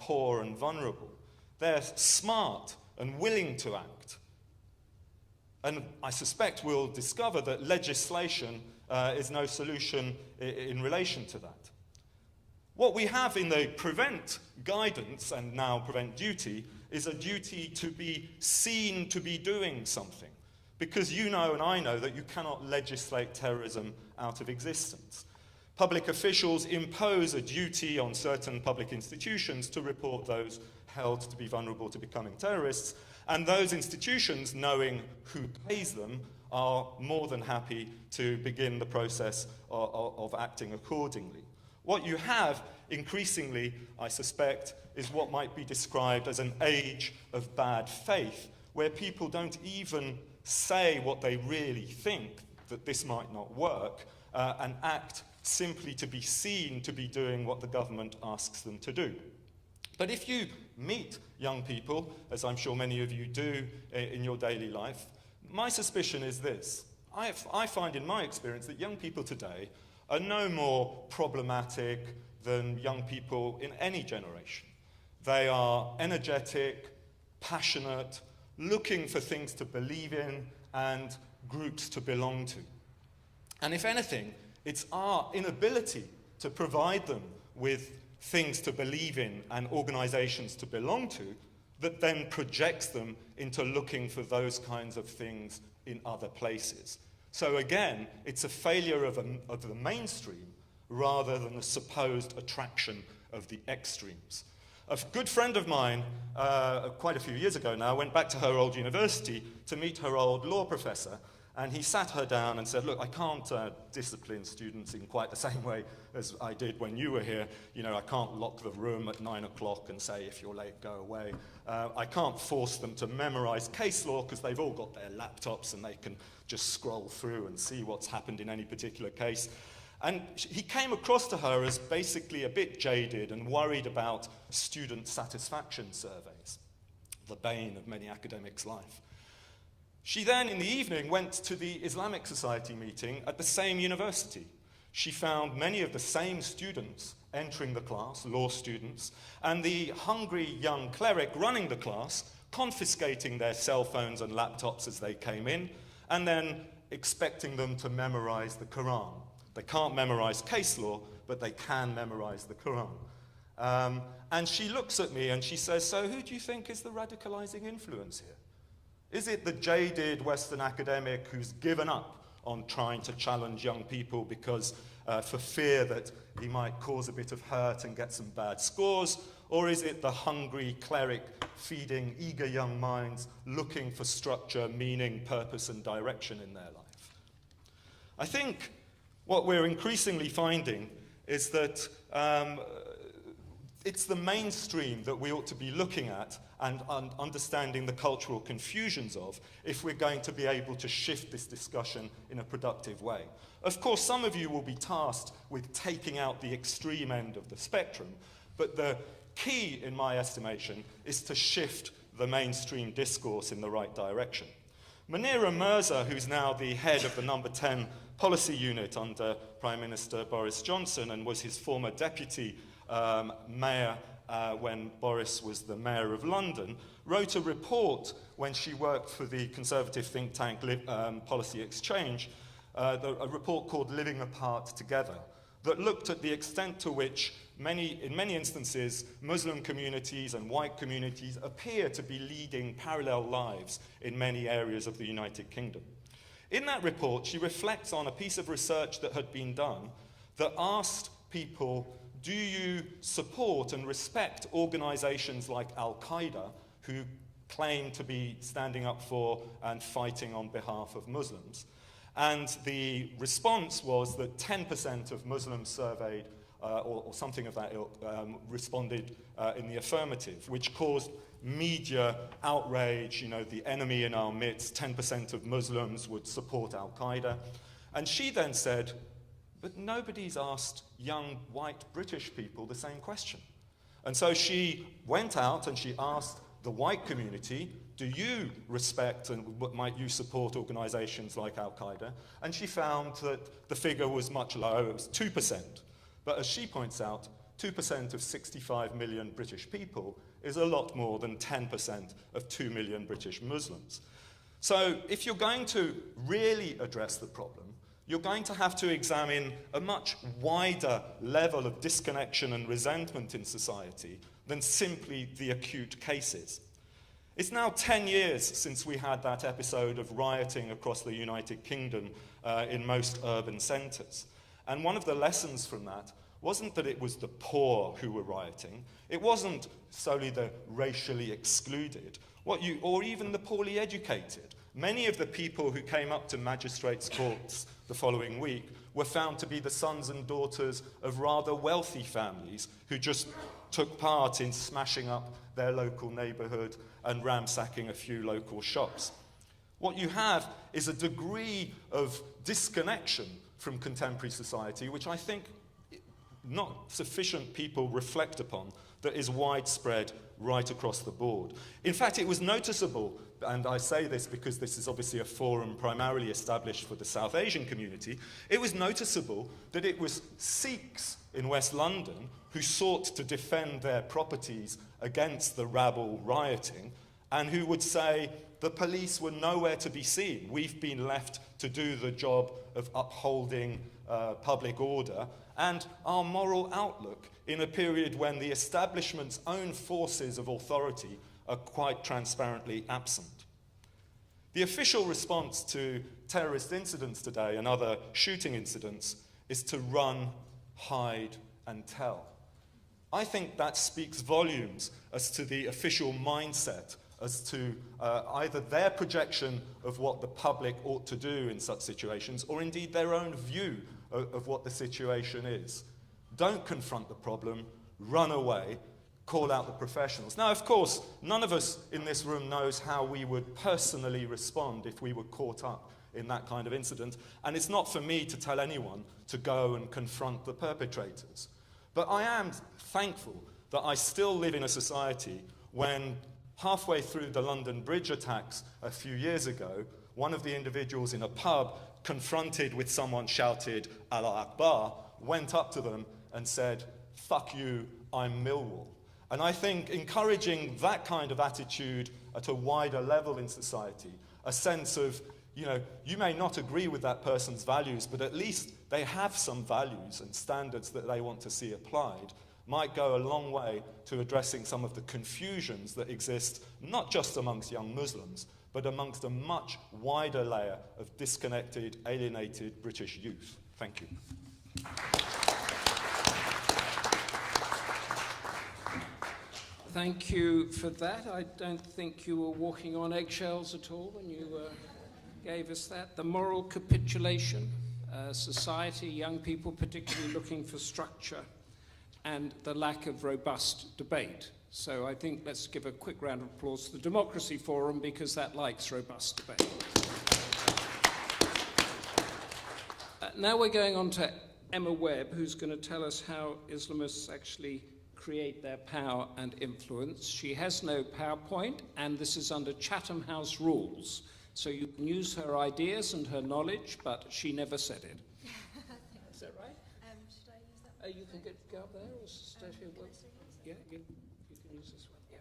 poor and vulnerable. They're smart and willing to act. And I suspect we'll discover that legislation is no solution in relation to that. What we have in the prevent guidance and now prevent duty is a duty to be seen to be doing something. Because you know and I know that you cannot legislate terrorism out of existence. Public officials impose a duty on certain public institutions to report those held to be vulnerable to becoming terrorists, and those institutions, knowing who pays them, are more than happy to begin the process of acting accordingly. What you have, increasingly, I suspect, is what might be described as an age of bad faith, where people don't even say what they really think, that this might not work, and act simply to be seen to be doing what the government asks them to do. But if you meet young people, as I'm sure many of you do in your daily life, my suspicion is this. I find in my experience that young people today are no more problematic than young people in any generation. They are energetic, passionate, looking for things to believe in and groups to belong to. And if anything, it's our inability to provide them with things to believe in and organizations to belong to that then projects them into looking for those kinds of things in other places. So again, it's a failure of the mainstream rather than the supposed attraction of the extremes. A good friend of mine, quite a few years ago now, went back to her old university to meet her old law professor, and he sat her down and said, look, I can't discipline students in quite the same way as I did when you were here. You know, I can't lock the room at 9 o'clock and say, if you're late, go away. I can't force them to memorize case law because they've all got their laptops and they can just scroll through and see what's happened in any particular case. And he came across to her as basically a bit jaded and worried about student satisfaction surveys, the bane of many academics' life. She then, in the evening, went to the Islamic Society meeting at the same university. She found many of the same students entering the class, law students, and the hungry young cleric running the class, confiscating their cell phones and laptops as they came in, and then expecting them to memorize the Quran. They can't memorize case law, but they can memorize the Quran. And she looks at me and she says, so who do you think is the radicalizing influence here? Is it the jaded Western academic who's given up on trying to challenge young people because for fear that he might cause a bit of hurt and get some bad scores? Or is it the hungry cleric feeding eager young minds looking for structure, meaning, purpose, and direction in their life? I think what we're increasingly finding is that it's the mainstream that we ought to be looking at and understanding the cultural confusions of if we're going to be able to shift this discussion in a productive way. Of course, some of you will be tasked with taking out the extreme end of the spectrum, but the key, in my estimation, is to shift the mainstream discourse in the right direction. Munira Mirza, who's now the head of the number 10 policy unit under Prime Minister Boris Johnson and was his former deputy mayor when Boris was the mayor of London, wrote a report when she worked for the conservative think tank Policy Exchange, a report called Living Apart Together, that looked at the extent to which in many instances, Muslim communities and white communities appear to be leading parallel lives in many areas of the United Kingdom. In that report, she reflects on a piece of research that had been done that asked people, do you support and respect organizations like Al-Qaeda who claim to be standing up for and fighting on behalf of Muslims. And the response was that 10% of Muslims surveyed, or something of that ilk, responded in the affirmative, which caused media outrage. You know, the enemy in our midst, 10% of Muslims would support Al-Qaeda. And she then said, but nobody's asked young white British people the same question. And so she went out and she asked the white community, do you respect and might you support organizations like Al-Qaeda? And she found that the figure was much lower, it was 2%. But as she points out, 2% of 65 million British people is a lot more than 10% of 2 million British Muslims. So if you're going to really address the problem, you're going to have to examine a much wider level of disconnection and resentment in society than simply the acute cases. It's now 10 years since we had that episode of rioting across the United Kingdom in most urban centres. And one of the lessons from that wasn't that it was the poor who were rioting. It wasn't solely the racially excluded, or even the poorly educated. Many of the people who came up to magistrates' courts the following week were found to be the sons and daughters of rather wealthy families who just took part in smashing up their local neighbourhood and ransacking a few local shops. What you have is a degree of disconnection from contemporary society, which I think not sufficient people reflect upon, that is widespread right across the board. In fact, it was noticeable, and I say this because this is obviously a forum primarily established for the South Asian community, it was noticeable that it was Sikhs in West London who sought to defend their properties against the rabble rioting, and who would say the police were nowhere to be seen. We've been left to do the job of upholding public order and our moral outlook in a period when the establishment's own forces of authority are quite transparently absent. The official response to terrorist incidents today and other shooting incidents is to run, hide, and tell. I think that speaks volumes as to the official mindset, as to either their projection of what the public ought to do in such situations, or indeed their own view of what the situation is. Don't confront the problem, run away, call out the professionals. Now, of course, none of us in this room knows how we would personally respond if we were caught up in that kind of incident, and it's not for me to tell anyone to go and confront the perpetrators. But I am thankful that I still live in a society when, halfway through the London Bridge attacks a few years ago, one of the individuals in a pub, confronted with someone shouted, Allah Akbar, went up to them and said, fuck you, I'm Millwall. And I think encouraging that kind of attitude at a wider level in society, a sense of, you may not agree with that person's values, but at least they have some values and standards that they want to see applied, might go a long way to addressing some of the confusions that exist, not just amongst young Muslims, but amongst a much wider layer of disconnected, alienated British youth. Thank you. Thank you for that. I don't think you were walking on eggshells at all when you gave us that. The moral capitulation, society, young people particularly looking for structure, and the lack of robust debate. So I think let's give a quick round of applause to the Democracy Forum, because that likes robust debate. Now we're going on to Emma Webb, who's going to tell us how Islamists actually create their power and influence. She has no PowerPoint, and this is under Chatham House rules. So you can use her ideas and her knowledge, but she never said it. Is that right? Should I use that? You can go up there or stay here. Yeah, you can use this one. Yeah.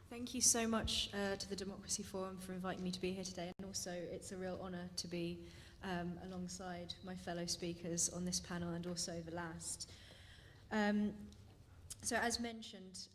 Thank you so much to the Democracy Forum for inviting me to be here today, and also it's a real honour to be alongside my fellow speakers on this panel and also the last. So as mentioned,